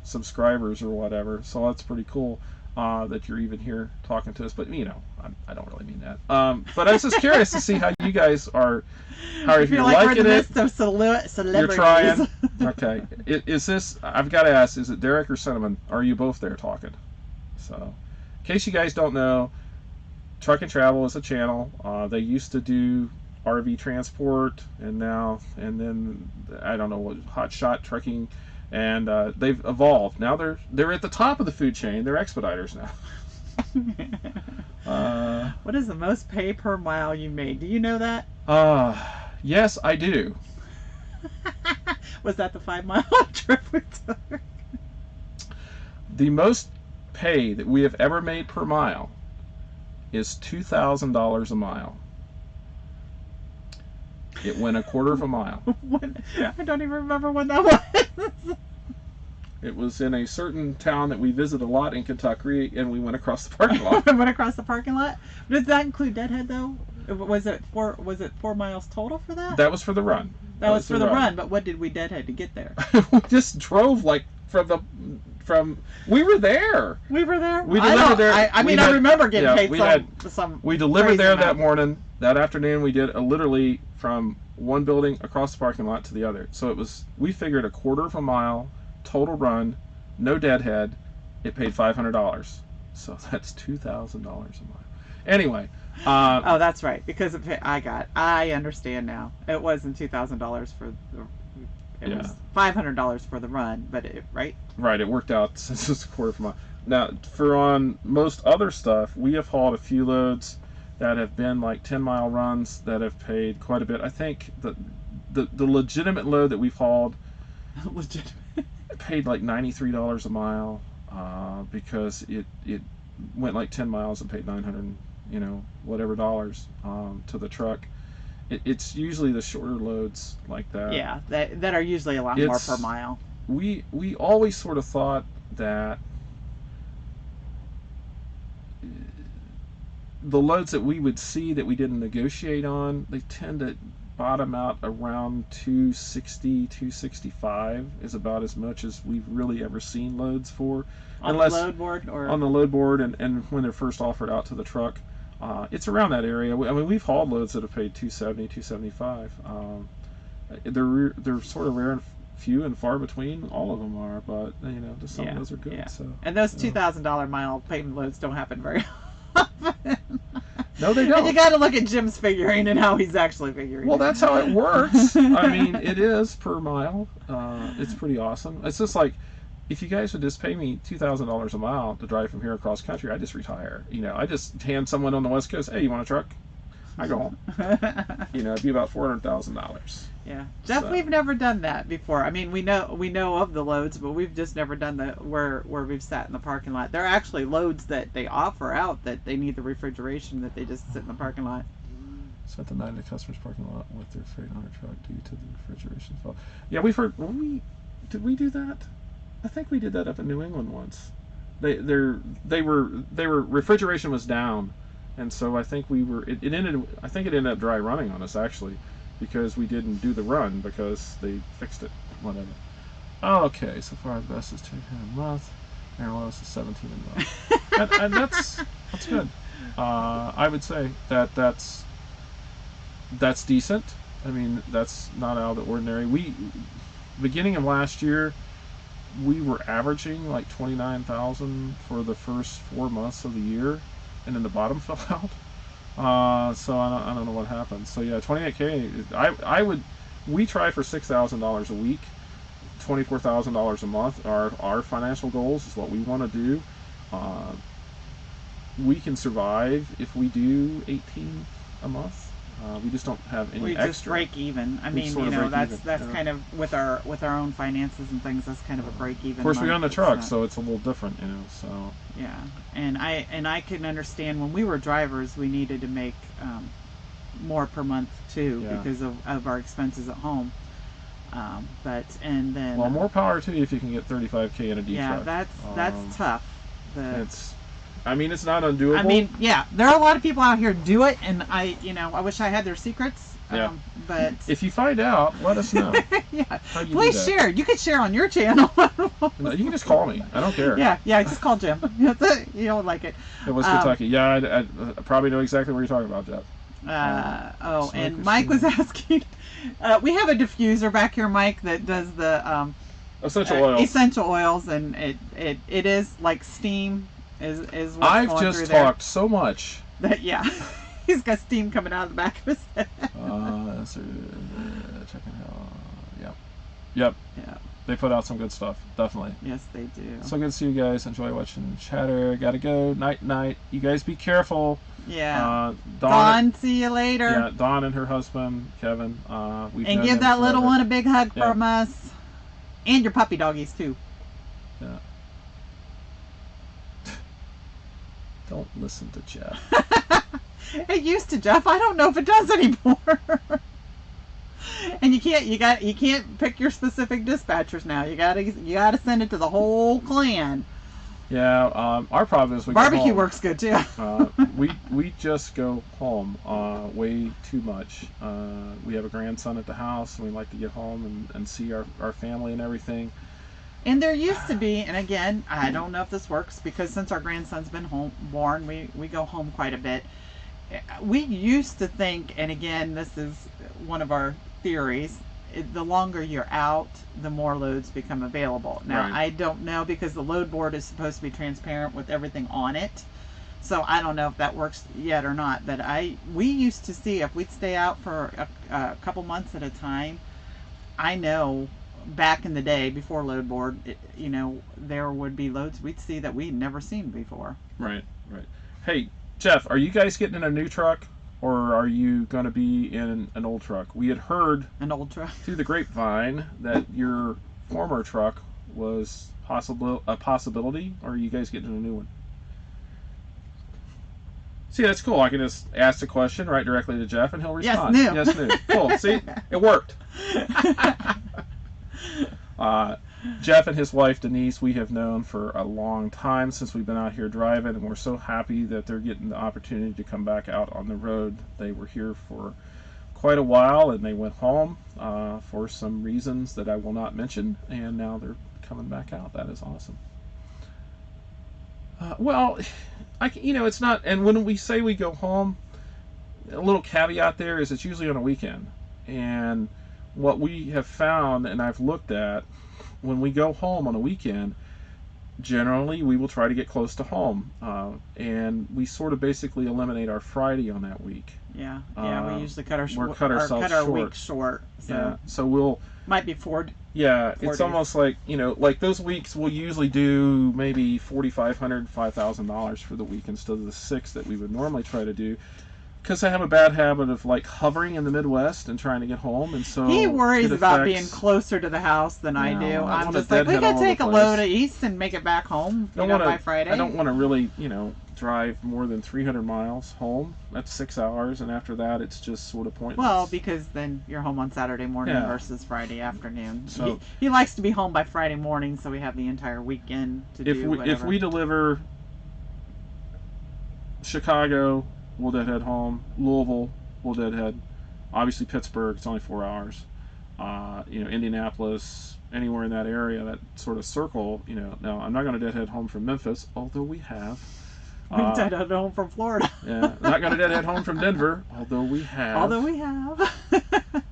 subscribers or whatever. So that's pretty cool that you're even here talking to us. But I don't really mean that. But I was just curious to see how you guys are. How I if feel you're like we're liking the it, midst of celebrities. you're trying. Okay. Is this? I've got to ask. Is it Derek or Cinnamon? Are you both there talking? So, in case you guys don't know, Truck and Travel is a channel. They used to do RV transport, and then I don't know what, hot shot trucking, and they've evolved. Now they're at the top of the food chain. They're expediters now. What is the most pay per mile you made? Do you know that? Yes, I do. Was that the 5 mile trip we took? The most pay that we have ever made per mile is $2,000 a mile. It went a quarter of a mile. I don't even remember when that was. It was in a certain town that we visit a lot in Kentucky, and we went across the parking lot. Went across the parking lot. Does that include Deadhead though? Was it 4 miles total for that? That was for the run. That was for the run. But what did we Deadhead to get there? We just drove like we were there. We were there. We delivered there. I remember getting paid some. We delivered there amount. that morning. That afternoon, we did literally from one building across the parking lot to the other. So we figured a quarter of a mile total run, no Deadhead. It paid $500. So that's $2,000 a mile. Anyway. Oh, that's right. Because I understand now. It wasn't $2,000 for the. It was $500 for the run, but right? Right, it worked out since it's a quarter of a mile. Now, on most other stuff, we have hauled a few loads that have been like 10-mile runs that have paid quite a bit. I think the legitimate load that we've hauled paid like $93 a mile because it went like 10 miles and paid $900, whatever dollars to the truck. It's usually the shorter loads like that. Yeah, that are usually a lot more per mile. We always sort of thought that the loads that we would see that we didn't negotiate on, they tend to bottom out around 260, 265 is about as much as we've really ever seen loads for. On the load board? Or on the load board and when they're first offered out to the truck. It's around that area. I mean, we've hauled loads that have paid 270, 275. They're sort of rare and few and far between. All of them are, but just some of those are good. Yeah. So, and those $2,000 mile payment loads don't happen very often. No, they don't. And you got to look at Jim's figuring and how he's actually figuring. Well, that's how it works. I mean, it is per mile. It's pretty awesome. It's just like, if you guys would just pay me $2,000 a mile to drive from here across country, I just retire. I just hand someone on the West Coast, hey, you want a truck? I go home. It'd be about $400,000. Yeah, Jeff, we've never done that before. I mean, we know of the loads, but we've just never done where we've sat in the parking lot. There are actually loads that they offer out that they need the refrigeration, that they just sit in the parking lot. Spent the night in the customer's parking lot with their freight on a truck due to the refrigeration fault. Yeah, we've heard. Did we do that? I think we did that up in New England once. They were refrigeration was down, and so I think it ended up dry running on us actually, because we didn't do the run because they fixed it, whatever. Oh, okay, so far the best is 10 a month. And lowest is 17 a month. and that's good. I would say that's decent. I mean, that's not out of the ordinary. We beginning of last year, we were averaging like 29,000 for the first 4 months of the year, and then the bottom fell out. So I don't know what happened. So yeah, 28K. I would. We try for $6,000 a week, $24,000 a month. Our financial goals is what we want to do. Uh, we can survive if we do 18 a month. We just don't have any We extra. just break even. I We mean, sort you of know, break that's even, yeah. kind of with our own finances and things. That's kind of a break even. Of course, we month. own the It's truck, not- so it's a little different, So yeah, and I can understand when we were drivers, we needed to make more per month too Yeah. because of our expenses at home. But and then well, more power to you if you can get 35K in a D yeah, truck. that's tough. It's, I mean, it's not undoable. I mean, yeah, there are a lot of people out here who do it, and I wish I had their secrets. Yeah. But if you find out, let us know. yeah, How do you please do that? share. You could share on your channel. No, you can just call me. I don't care. Yeah, just call Jim. You don't like it. It was Kentucky. Yeah, I probably know exactly what you're talking about, Jeff. And Smoker Mike was Steamer. asking. We have a diffuser back here, Mike, that does the Essential oils. essential oils, and it is like steam is what's I've going just through there. talked so much. That yeah, he's got steam coming out of the back of his head. Checking out. Yep. Yeah. They put out some good stuff. Definitely. Yes, they do. So good to see you guys. Enjoy watching chatter. Gotta go. Night. You guys be careful. Yeah. Dawn. See you later. Yeah, Dawn and her husband Kevin. We've And known give them that little forever. one a big hug Yeah. from us, and your puppy doggies too. Yeah. Don't listen to Jeff. It used to, Jeff. I don't know if it does anymore. And you can't pick your specific dispatchers now. You gotta send it to the whole clan. Yeah. Our problem is we go Barbecue home. works good too. We just go home way too much. We have a grandson at the house, and we like to get home and see our family and everything. And there used to be, and again, I don't know if this works because since our grandson's been born, we go home quite a bit. We used to think, and again, this is one of our theories, the longer you're out, the more loads become available. Now, Right. I don't know because the load board is supposed to be transparent with everything on it. So I don't know if that works yet or not. But we used to see if we'd stay out for a couple months at a time. I know back in the day before load board, there would be loads we'd see that we'd never seen before. Right. Hey, Jeff, are you guys getting in a new truck, or are you going to be in an old truck? We had heard An old truck. through the grapevine that your former truck was a possibility, or are you guys getting a new one? See, that's cool. I can just ask the question right directly to Jeff, and he'll respond. Yes, new. Yes, new. Cool. See, it worked. Jeff and his wife Denise, we have known for a long time since we've been out here driving, and we're so happy that they're getting the opportunity to come back out on the road. They were here for quite a while, and they went home for some reasons that I will not mention, and now they're coming back out. That is awesome. Well, it's not, and when we say we go home, a little caveat there is it's usually on a weekend. And what we have found, and I've looked at, when we go home on a weekend, generally we will try to get close to home. And we sort of basically eliminate our Friday on that week. Yeah, we usually cut our ourselves our short. week short. So Yeah, so we'll... might be 4. Yeah, 4 it's days. almost like, like those weeks we'll usually do maybe $4,500, $5,000 for the week instead of the 6 that we would normally try to do. Because I have a bad habit of like hovering in the Midwest and trying to get home, and so He worries it about affects- being closer to the house than I No, do. I I'm wanna just like, we deadhead all could over take the a place. load of east and make it back home, by Friday. I don't want to really, drive more than 300 miles home. That's 6 hours, and after that, it's just sort of pointless. Well, because then you're home on Saturday morning Yeah. versus Friday afternoon. So- he likes to be home by Friday morning, so we have the entire weekend to do whatever. if we deliver Chicago, we'll deadhead home. Louisville, we'll deadhead. Obviously, Pittsburgh, it's only 4 hours. Indianapolis, anywhere in that area, that sort of circle. Now I'm not going to deadhead home from Memphis, although we have. We deadhead home from Florida. Yeah, not going to deadhead home from Denver, although we have.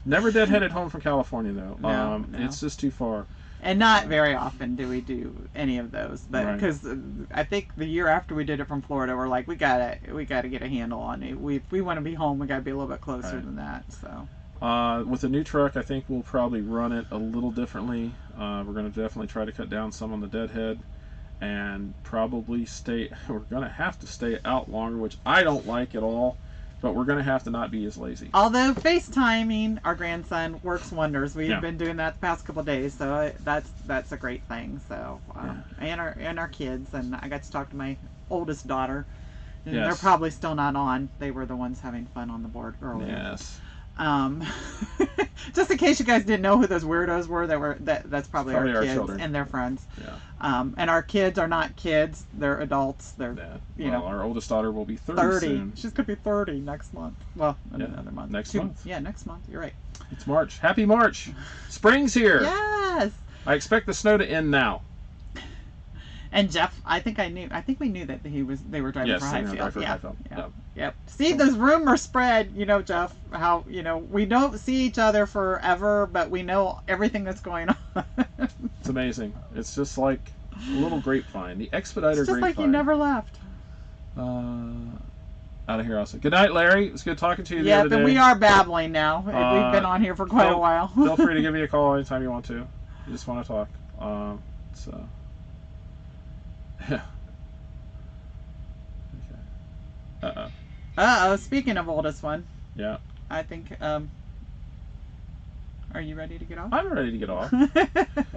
Never deadheaded home from California though. No. It's just too far. And not very often do we do any of those, but because I think the year after we did it from Florida, we're like, we gotta get a handle on it. If we want to be home, we gotta be a little bit closer than that. So. With the new truck, I think we'll probably run it a little differently. We're going to definitely try to cut down some on the deadhead, and probably we're going to have to stay out longer, which I don't like at all, but we're going to have to not be as lazy. Although FaceTiming our grandson works wonders. We've been doing that the past couple of days, so that's a great thing. So and our kids, and I got to talk to my oldest daughter. And they're probably still not on. They were the ones having fun on the board earlier. Yes. Just in case you guys didn't know who those weirdos were, that's probably our kids children. And their friends. Yeah. And our kids are not kids; they're adults. They're our oldest daughter will be 30 soon. She's gonna be 30 next month. Well, another month. Next month. Yeah, next month. You're right. It's March. Happy March. Spring's here. Yes. I expect the snow to end now. And Jeff, I think we knew that they were driving for Highfield. Yeah. Yep. See, those rumors spread, Jeff, how, we don't see each other forever, but we know everything that's going on. It's amazing. It's just like a little grapevine. The Expediter it's just grapevine. Like you never left. Out of here also. Good night, Larry. It was good talking to you the other day. Yeah, but we are babbling now. We've been on here for quite a while. Feel free to give me a call anytime you want to. You just want to talk. Yeah. Okay. Uh-oh, speaking of oldest one. Yeah. I think, are you ready to get off? I'm ready to get off.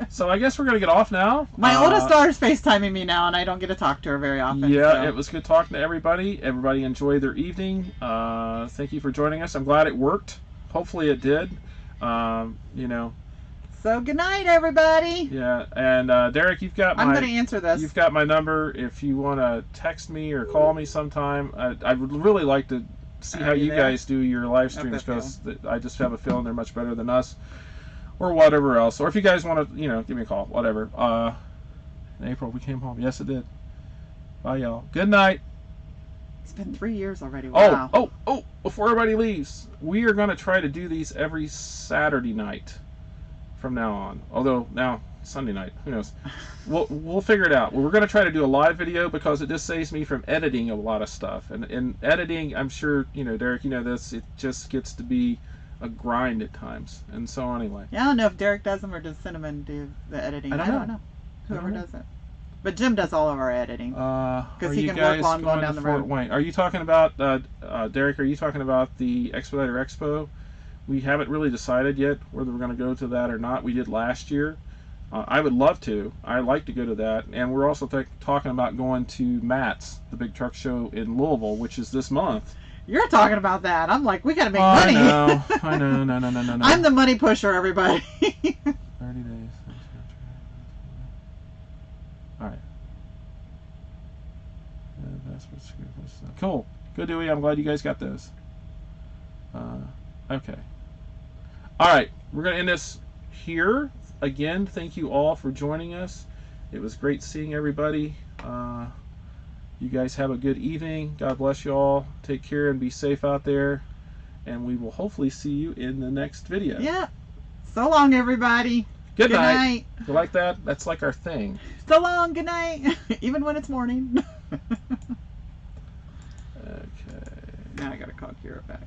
So I guess we're going to get off now. My oldest daughter's FaceTiming me now, and I don't get to talk to her very often. Yeah, so. It was good talking to everybody. Everybody enjoyed their evening. Thank you for joining us. I'm glad it worked. Hopefully it did. So good night, everybody. Yeah, and Derek, you've got I'm going to answer this. You've got my number. If you want to text me or call me sometime, I would really like to see how you guys do your live streams, because I just have a feeling they're much better than us, or whatever else. Or if you guys want to, give me a call, whatever. In April we came home. Yes, it did. Bye, y'all. Good night. It's been 3 years already. Wow. Oh! Before everybody leaves, we are going to try to do these every Saturday night from now on. Although now Sunday night, who knows? We'll figure it out. We're going to try to do a live video because it just saves me from editing a lot of stuff. And in editing, I'm sure Derek, this. It just gets to be a grind at times. And so anyway. Yeah, I don't know if Derek does them or does Cinnamon do the editing. I don't know. Whoever does it. But Jim does all of our editing. Because he can work on going down the road. Wayne? Are you talking about Derek? Are you talking about the Expediter Expo? We haven't really decided yet whether we're going to go to that or not. We did last year. I would love to. I'd like to go to that. And we're also talking about going to MATS, the big truck show in Louisville, which is this month. You're talking about that. I'm like, we got to make money. I know. No. I'm the money pusher, everybody. 30 days. All right. Cool. Good, Dewey. I'm glad you guys got those. Okay. All right, we're going to end this here. Again, thank you all for joining us. It was great seeing everybody. You guys have a good evening. God bless you all. Take care and be safe out there. And we will hopefully see you in the next video. Yeah. So long, everybody. Good night. You like that? That's like our thing. So long. Good night. Even when it's morning. Okay. Now I got to call Kira back.